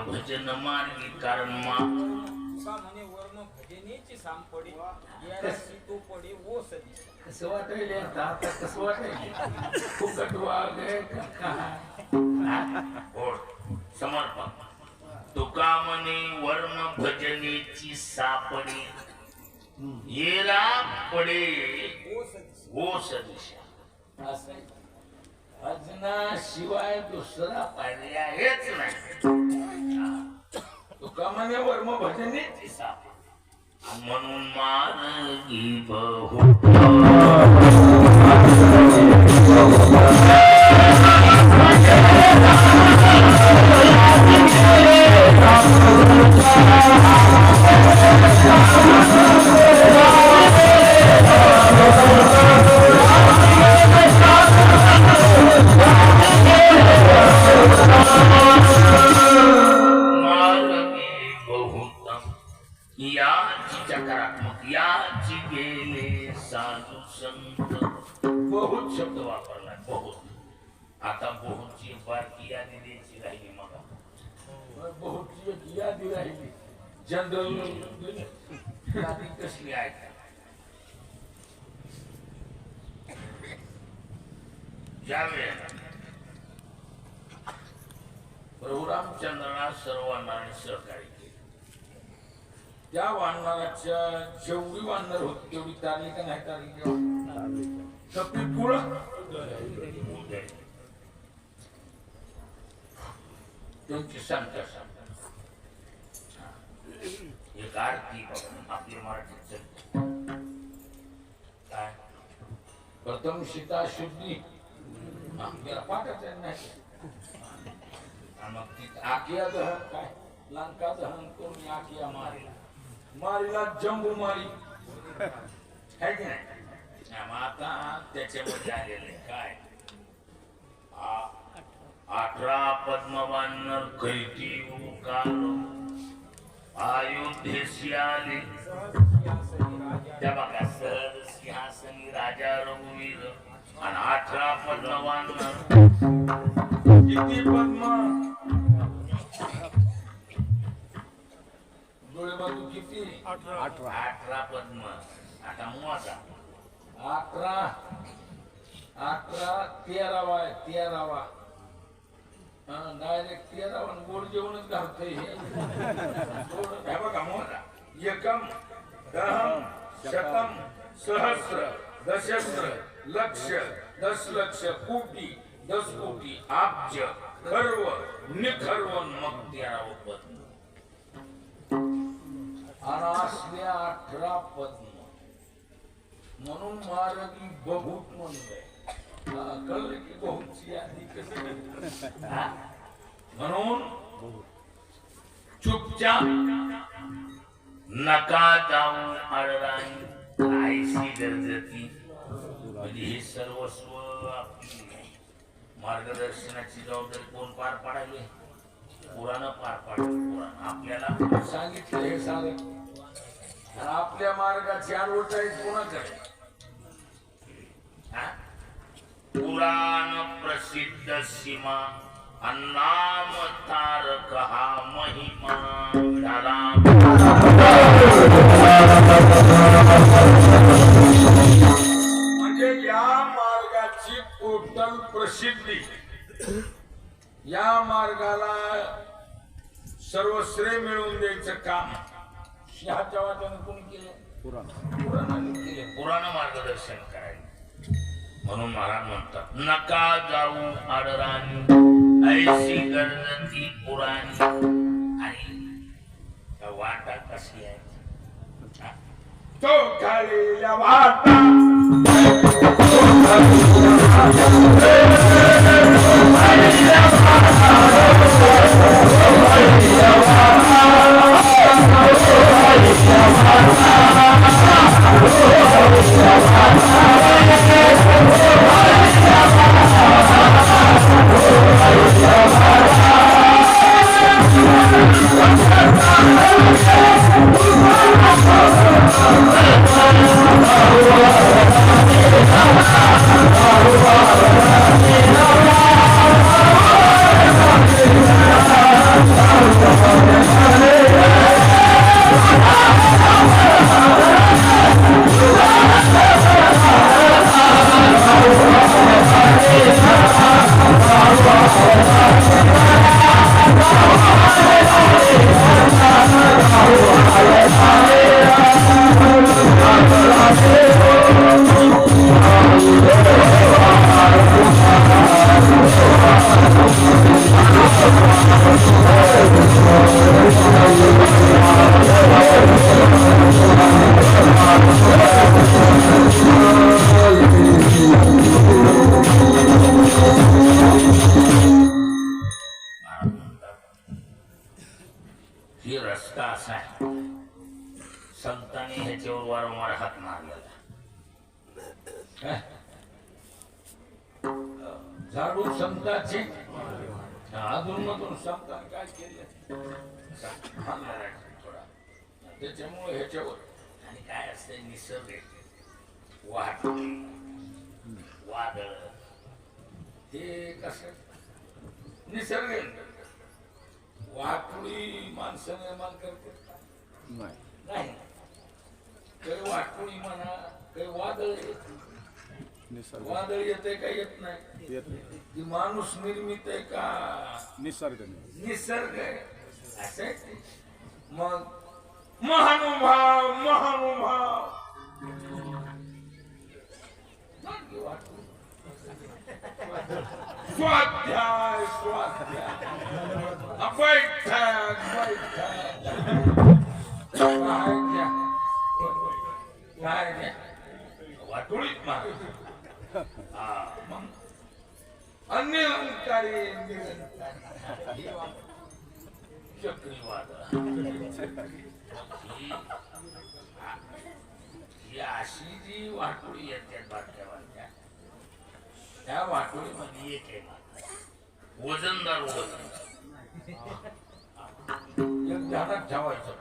भजन मार्गी कारण मा म्हणे वर्ण भजनेची सामपडी याला सीतू पडी ओ सदी कसं वाटायले आता कसं वाटायले फुकट वागे समर्पण तुका म्हणे वर्ण भजनेची सापडी येला पडे ओ सदिशा असं भजनाशिवाय दुसरा पर्यायच नाही तुका म्हणे वर्म भजनेची साप म्हणून मार्गी बहु याची गेले साधू संत बहुत शब्द वापरला बहुत आता बहुतची बारकी यादी द्यायची राहिली मग बहुत यादी राहिली जनरल यादी कसली आहे का ज्यावेळेला प्रभू रामचंद्राला सर्वांना सहकार्य त्या वानराच्या जेवढी वानर होती तेवढी तारली का नाही तारली सगळी पुढं त्यांची संख्या एक आरती आपली मराठीत काय प्रथम सीता शुद्धी पाठच नाही मग ती आकिया दहन काय लंका दहन करून आकिया मारीला जंबू मारी है की नाही आता त्याच्यामध्ये आलेले काय 18 पद्मवानर कैती उकार अयोध्येशी आले त्या बघा सहज सिंहासनी राजा रघुवीर आणि 18 पद्मवानर किती पद्म डोळे बाजू किती 18 पद्म आता मोजा 18 13वा आहे 13वा डायरेक्ट 13वा गोड जेवणच घालतंय हे बघा मोजा एकम दहम शतम सहस्र दशस्र लक्ष 10 लक्ष कोटी 10 कोटी अब्ज खर्व निखर्व मग 13व पद्म आणि असल्या 18 पद्म म्हणून महाराजी बहुत म्हणलंय. कळलं की बहुतची आधी कसं. हा? म्हणून चुपचाप नका जाऊ अडराणी आयशी गरजती. म्हणजे हे सर्वस्व आपली मार्गदर्शनाची जबाबदारी कोण पार पाडायली? पुराण पार पाडलं. पुराण आपल्याला सांगितलं हे सांगत. आणि आपल्या मार्गाची आडवटाई कोणाकडे? हा? पुराण प्रसिद्ध सीमा अन्नाम तारक हा महिमा झाला. म्हणजे या मार्गाची टोटल प्रसिद्धी, या मार्गाला सर्व श्रेय मिळवून द्यायचं काम ह्याच्या वाट्यानं कोण केलं? पुराणाने केलं. पुराण मार्गदर्शन करायचं. म्हणून महाराज म्हणतात नका जाऊ आडराणी ऐशी गरजती पुराणी. आणि त्या वाटा कशी आहे? तो खालील्या वाटा ही रस्ता असा आहे. संतांनी ह्याच्यावर वारंवार हात मारलेला. झाडू संताची अधून मधून संतान काय केलं थोडा. त्याच्यामुळे ह्याच्यावर आणि काय असते निसर्ग वाट वादळ हे कसं निसर्ग वाटोळी माणसं निर्माण करते नाही. काही वाटोळी म्हणा, काही वादळ येते. वादळ येते का येत नाही? ती माणूस निर्मित आहे का निसर्ग आहे? असं आहे ते. मग महानुभाव महानुभाव स्वाध्याय स्वाध्याय बैठक बैठक वाटोळीत मार. मग अन्यकारी चक्रीवाद ही अशी जी वाटोळी येते बारक्या बारक्या, त्या वाटोळीमध्ये एक आहे वजनदार वजन. एक ध्यानात ठेवायचं.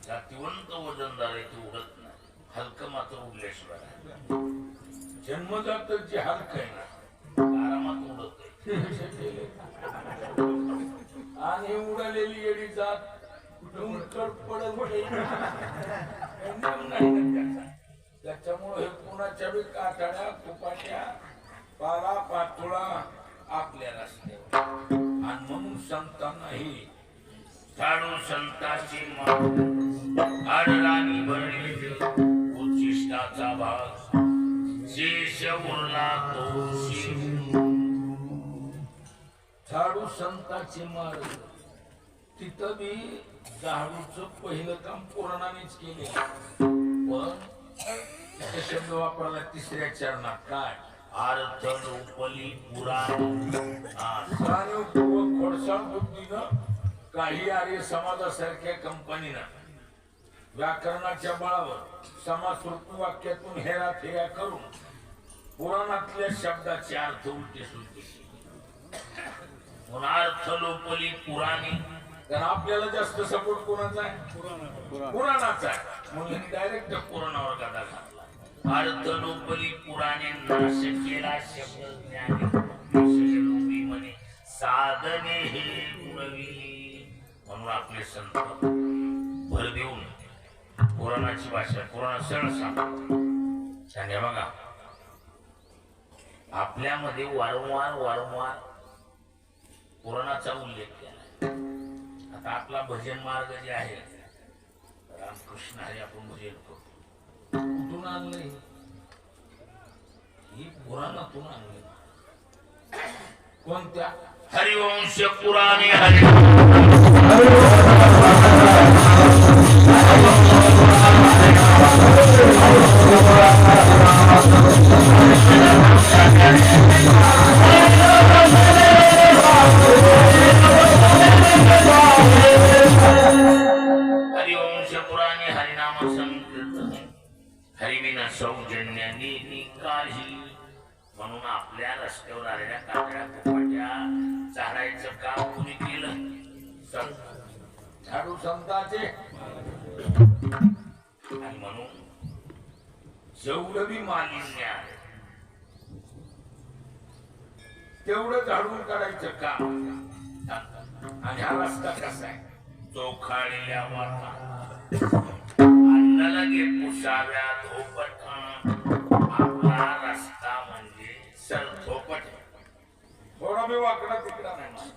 जातीवंत वजनदार आहे ते उडत नाही. हलकं मात्र उडल्याशिवाय जन्मजात जे हलक आहे ना आरामात उडत आहे. आणि उडालेली येडी जात पडत त्याच्यामुळे कुणाच्या बी कातड्या कुपाट्या पाला पातोळा आपल्या रस्त्यावर. आणि म्हणून संतांनाही झाडू संताची आडराणी भरली उच्चिष्टाचा भाग शेष उरला तो शिव. झाडू संताची मार्ग तिथं बी झाडूचं पहिलं काम पुराणानेच केले. पण इथे शब्द वापरला तिसऱ्या चरणात काय अर्थ लोपली पुराण जाणीवपूर्वक खोडसाळ बुद्धीनं काही आर्य समाजासारख्या कंपनीनं व्याकरणाच्या बळावर समासरूपी वाक्यातून हेराफेऱ्या करून पुराणातल्या शब्दाचे अर्थ उलटे सुलटे म्हणून अर्थ लोपली पुराणी कारण आपल्याला जास्त सपोर्ट कोणाचा आहे पुराणाचा आहे म्हणून डायरेक्ट पुराणावर गदा घातला अर्थ लोपली पुराणे नाश केला शब्द ज्ञानी विषय लोपी म्हणे साधने हे गुणविली म्हणून आपले संत भर देऊन पुराणाची भाषा पुराण सरळ सांगा बघा आपल्यामध्ये वारंवार पुराणाचा उल्लेख केला आता आपला भजन मार्ग जे आहे रामकृष्ण हरी आपण भजन करतो कुठून आणले ही पुराणातून आणले कोणत्या हरिवंश पुराणे हरि हरिवंश पुराणे हरिनाम संकीर्तन हरिविना सौजन्याने निकाही म्हणून आपल्या रस्त्यावर आलेल्या काकड्या पोपाट्या झाडायचं काम कुणी केलं संत झाडू संताचे आणि म्हणून जेवढं बी मालिन्य आहे तेवढं झाडून काढायचं काम आणि हा रस्ता कसा आहे चोखाळलेल्या वाटा अन्न लगे पुसाव्या धोपट आपला रस्ता म्हणजे सरधोपट थोडा मी वाकडा तिकडा नाही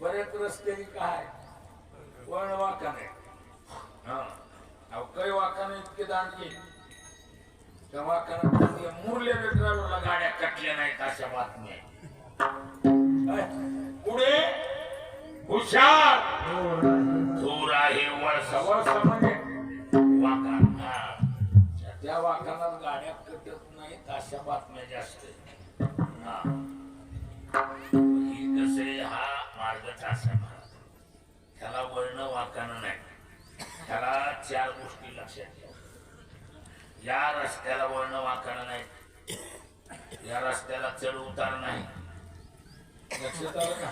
बरेच रस्ते काय वळण वाका नाही काही वाकाने इतके दांडके त्या वाकाने मुरले ड्रायव्हरला गाड्या कटल्या नाहीत अशा बातम्या पुढे हुशार थोर आहे वळसा वळसा म्हणजे वाका त्या वाकानात गाड्या कटत नाहीत अशा बातम्या जास्त ही कसे हा मार्गच असा महाराज त्याला वळण वाकानं नाही त्याला चार गोष्टी लक्षात ठेवा या रस्त्याला वळण वाकानं नाही या रस्त्याला चढ उतार नाही लक्षात आलं का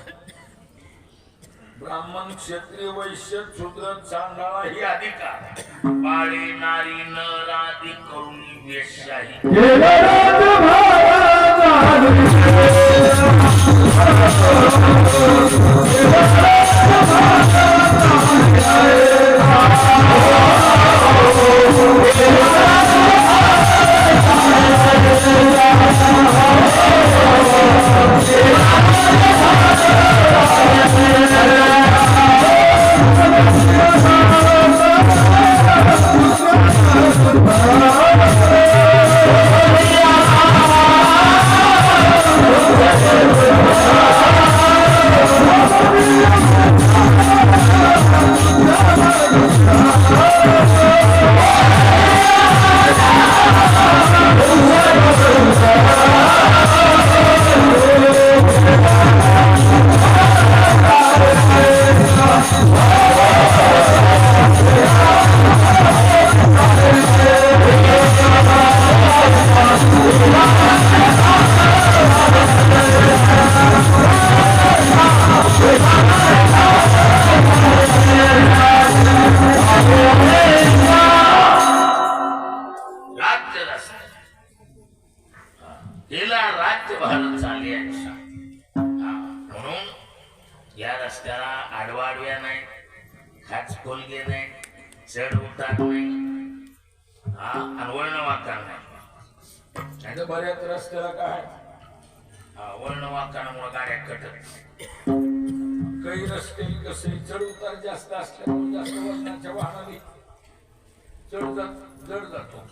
ब्राह्मण क्षत्रिय वैश्य शूद्र चांडाळा ही अधिकार बाळे नारी नर आदी करून वेश्याही चढ उतार नाही आणि वळण वाकार नाही. आणि बऱ्याच रस्त्याला काय वळण वाकारामुळे गाड्या कटत. काही रस्ते कसे चढ उतार जास्त असल्यामुळे जास्त वजनाच्या वाहनाने जड जातो.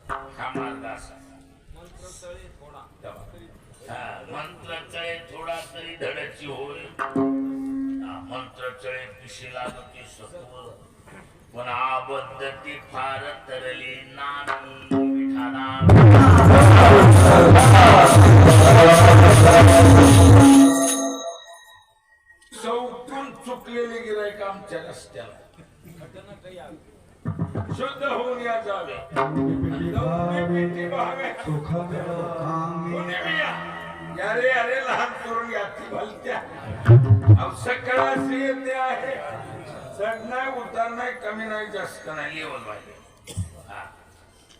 हा मार्ग असा मंत्रतळे थोडा मंत्र चळे थोडा तरी धडची होय. मंत्र चळे पिशी लागते सत्व पण आबद्ध ती फार तरली नामी विठाला चौकून चुकलेले गिरायक आमच्या रस्त्याला घटना यावी शुद्ध होऊन या जावे पेटी बहावे. कोणी बी या. यारे अरे लहान करून याची भलत्या सकाळी येते आहे. चढ नाही उतार नाही कमी नाही जास्त नाही. लेवल पाहिजे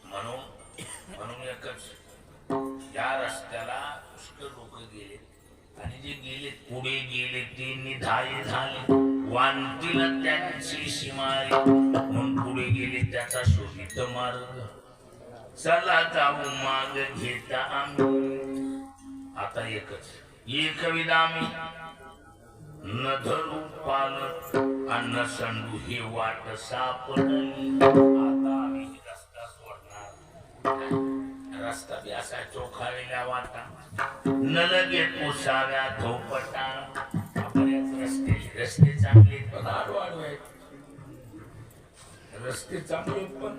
म्हणून एकच या रस्त्याला पुष्कळ लोक गेले आणि जे गेले पुढे गेले ते निधाय झाले वांतील त्यांची शिमारी म्हणून पुढे गेले त्याचा शोधित मार्ग चला जाऊ माग घेता आम्ही आता एकच एक विदामी न धरू पालत अन्न संडू हे वाट सापडली आता आम्ही रस्ता सोडणार रस्ता बी असा चोखाळलेला वाटा न लगे पोसाव्या धोपटा बऱ्याच रस्ते चांगले पण आडवाडू आहेत. रस्ते चांगले आहेत पण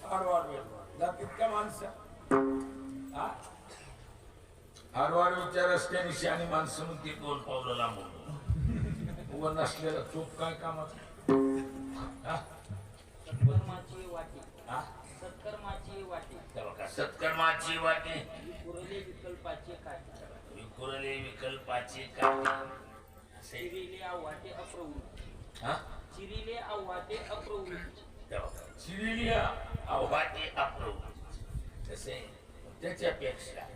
आडवाडू आहेत. जातीत का माणसं आडवाडूच्या रस्त्याने शानी माणसं मग ती दोन पावलं लांबून उभं नसलेला चोप काय कामाचं. सत्कर्माची वाटी हा? सत्कर्माची वाटी तेव्हा का सत्कर्माची वाटी विखुरले विकल्पाचे काठी विखुरले विकल्पाची काठी चिरिले आव्हाटे अप्रवृत्ती हा चिरिले आव्हाटे अप्रवृत्ती तेव्हा का चिरिलिया आव्हाने अप्रवृत्ती तसे त्याच्यापेक्षा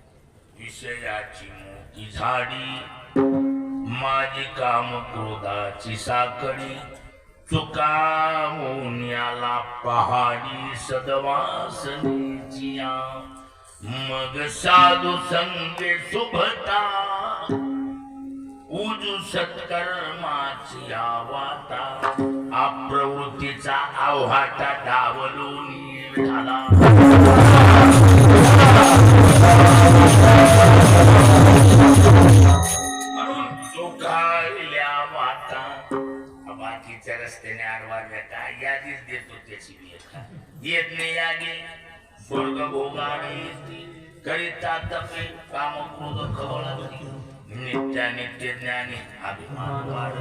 विषयाची मोठी झाडी माझी काम क्रोधाची साखळी चुकावून याला पहाडी सदवासनीची मग साधू संगे सुभता उजू सत्कर्माची वाटा अप्रवृत्तीचा आव्हाटा डावलून झाला म्हणून चोखाळल्या वाटा बाकीच्या रस्त्याने आडवाऱ्या काय यादीच देतो त्याची येत नाही यादी स्वर्ग भोगाने करिता तपे काम क्रोध खवळती नित्य ज्ञानी अभिमान वाढ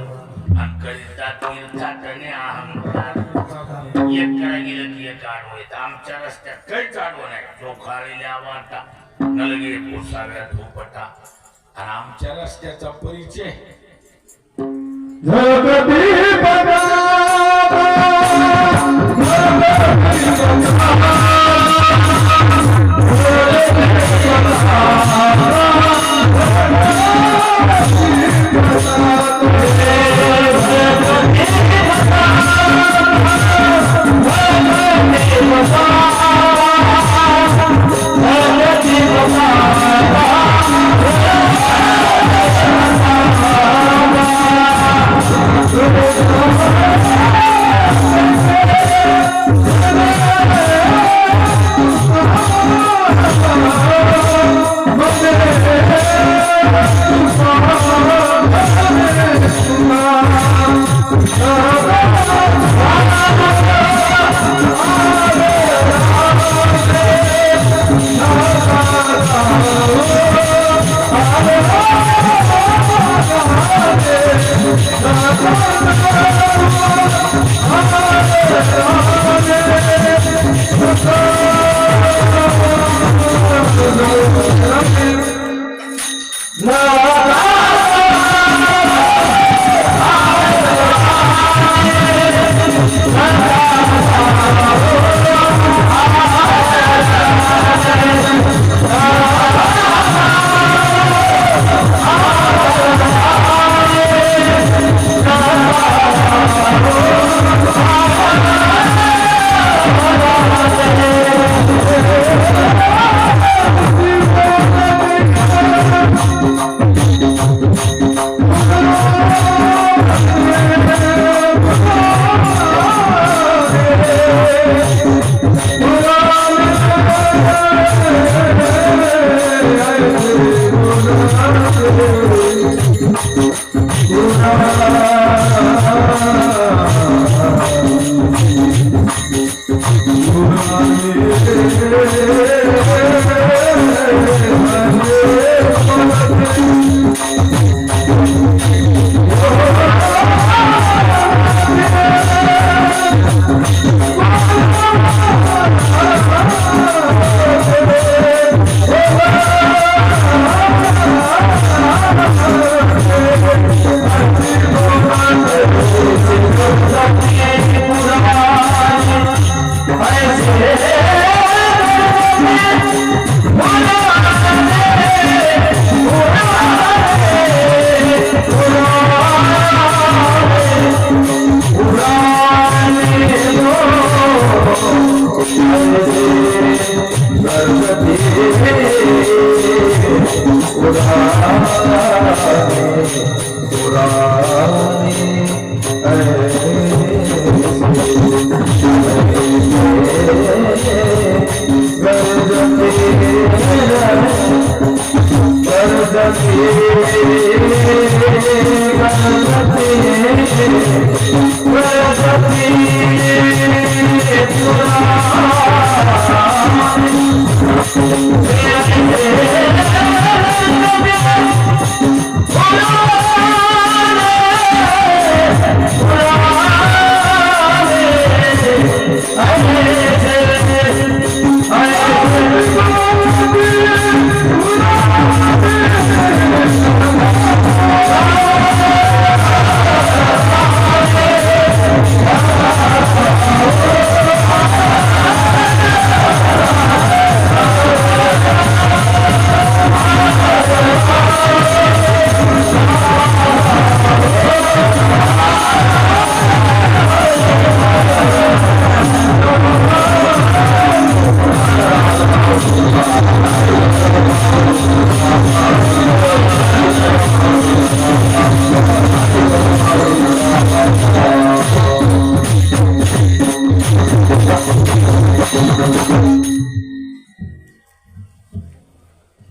आणि करिता तीर्थाटने अहंकार एक करा गेलं की एक आडवं येतं आमच्या रस्त्यात काहीच आडवं नाही चोखाळलेल्या वाटा नलगे पोसाव्या धोपटा आणि आमच्या रस्त्याचा परिचय Oh,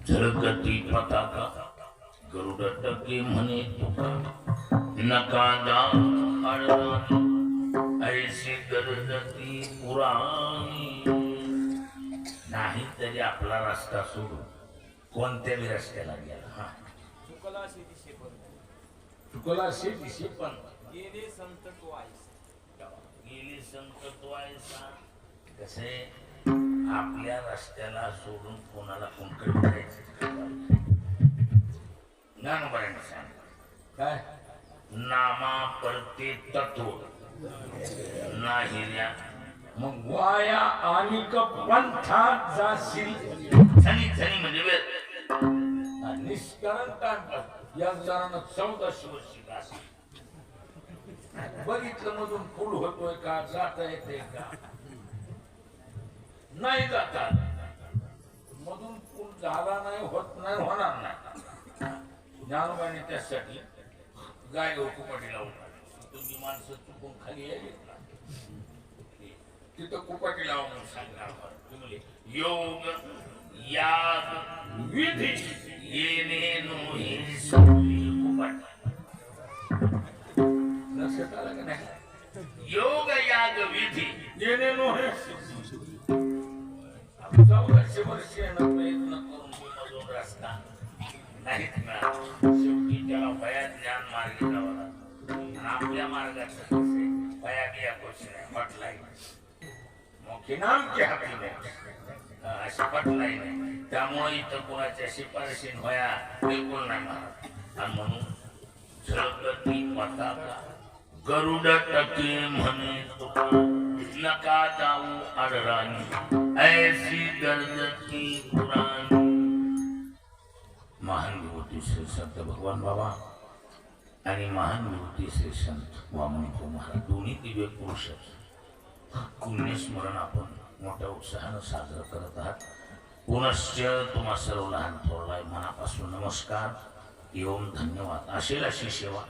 झळकती पताका गरुड टके म्हणे तुका नका ऐशी गरजती पुराणी. नाही तरी आपला रस्ता सोडून कोणत्याही रस्त्याला गेला. हा चुकला अशी दिशेपर्यंत तुला दिसे पण गेले संत तो आईस गेली संत तो ऐसा. कसे आपल्या रस्त्याला सोडून कोणाला कोणकडे जायचं ज्ञानोबाने सांग काय नामा परते तत्व नाही. मग वाया आणि पंथा जाशील झणी झणी म्हणजे वेळ निष्करण टाळतात. या जणांना 1400 वर्षी दास बघितलं मधून फुल होतोय का जाता येते का नाही जातात. मधून फुल झाला नाही होत नाही होणार नाही. ज्ञानोबाने त्यासाठी गाय कुपाटी लावून तुम्ही माणसं चुकून खाली यायली तिथं कुपाटी लावा म्हणून सांगणार. योग याग विधी येणे नोही लक्षात आलं का नाही. योग याग विधी येणे नोहे 1400 वर्ष येणं प्रयत्न करून मधून रस्ता नाहीत मिळाला. शेवटी त्याला वया ज्ञान मार्गी जावं लागतं. आपल्या मार्गाचं कसे वया बिया क्वेश्चन आहे म्हटलाय की नाम की हाती नाही अशी पटलाही नाही. त्यामुळे इथं कोणाच्या शिफारशीन वया बिलकुल नाही मारत. आणि म्हणून झळकती पताका गरुड टके म्हणे तुका नका जाऊ आडराणी ऐशी गरजती पुराणी. महान विभूती श्री संत भगवान बाबा आणि महान विभूती श्री संत वामन महाराज दोन्ही दिव्य पुरुष पुण्यस्मरण आपण मोठ्या उत्साहानं साजरं करत आहात. पुनश्च तुम्हा सर्व लहान थोरलाय मनापासून नमस्कार येऊन धन्यवाद. असेल अशी सेवा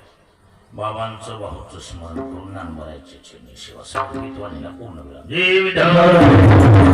बाबांचं बाहूचं स्मरण करून ज्ञानोबारायचे सेवा संगीतवाणीला पूर्ण विराम. जय विठ्ठल.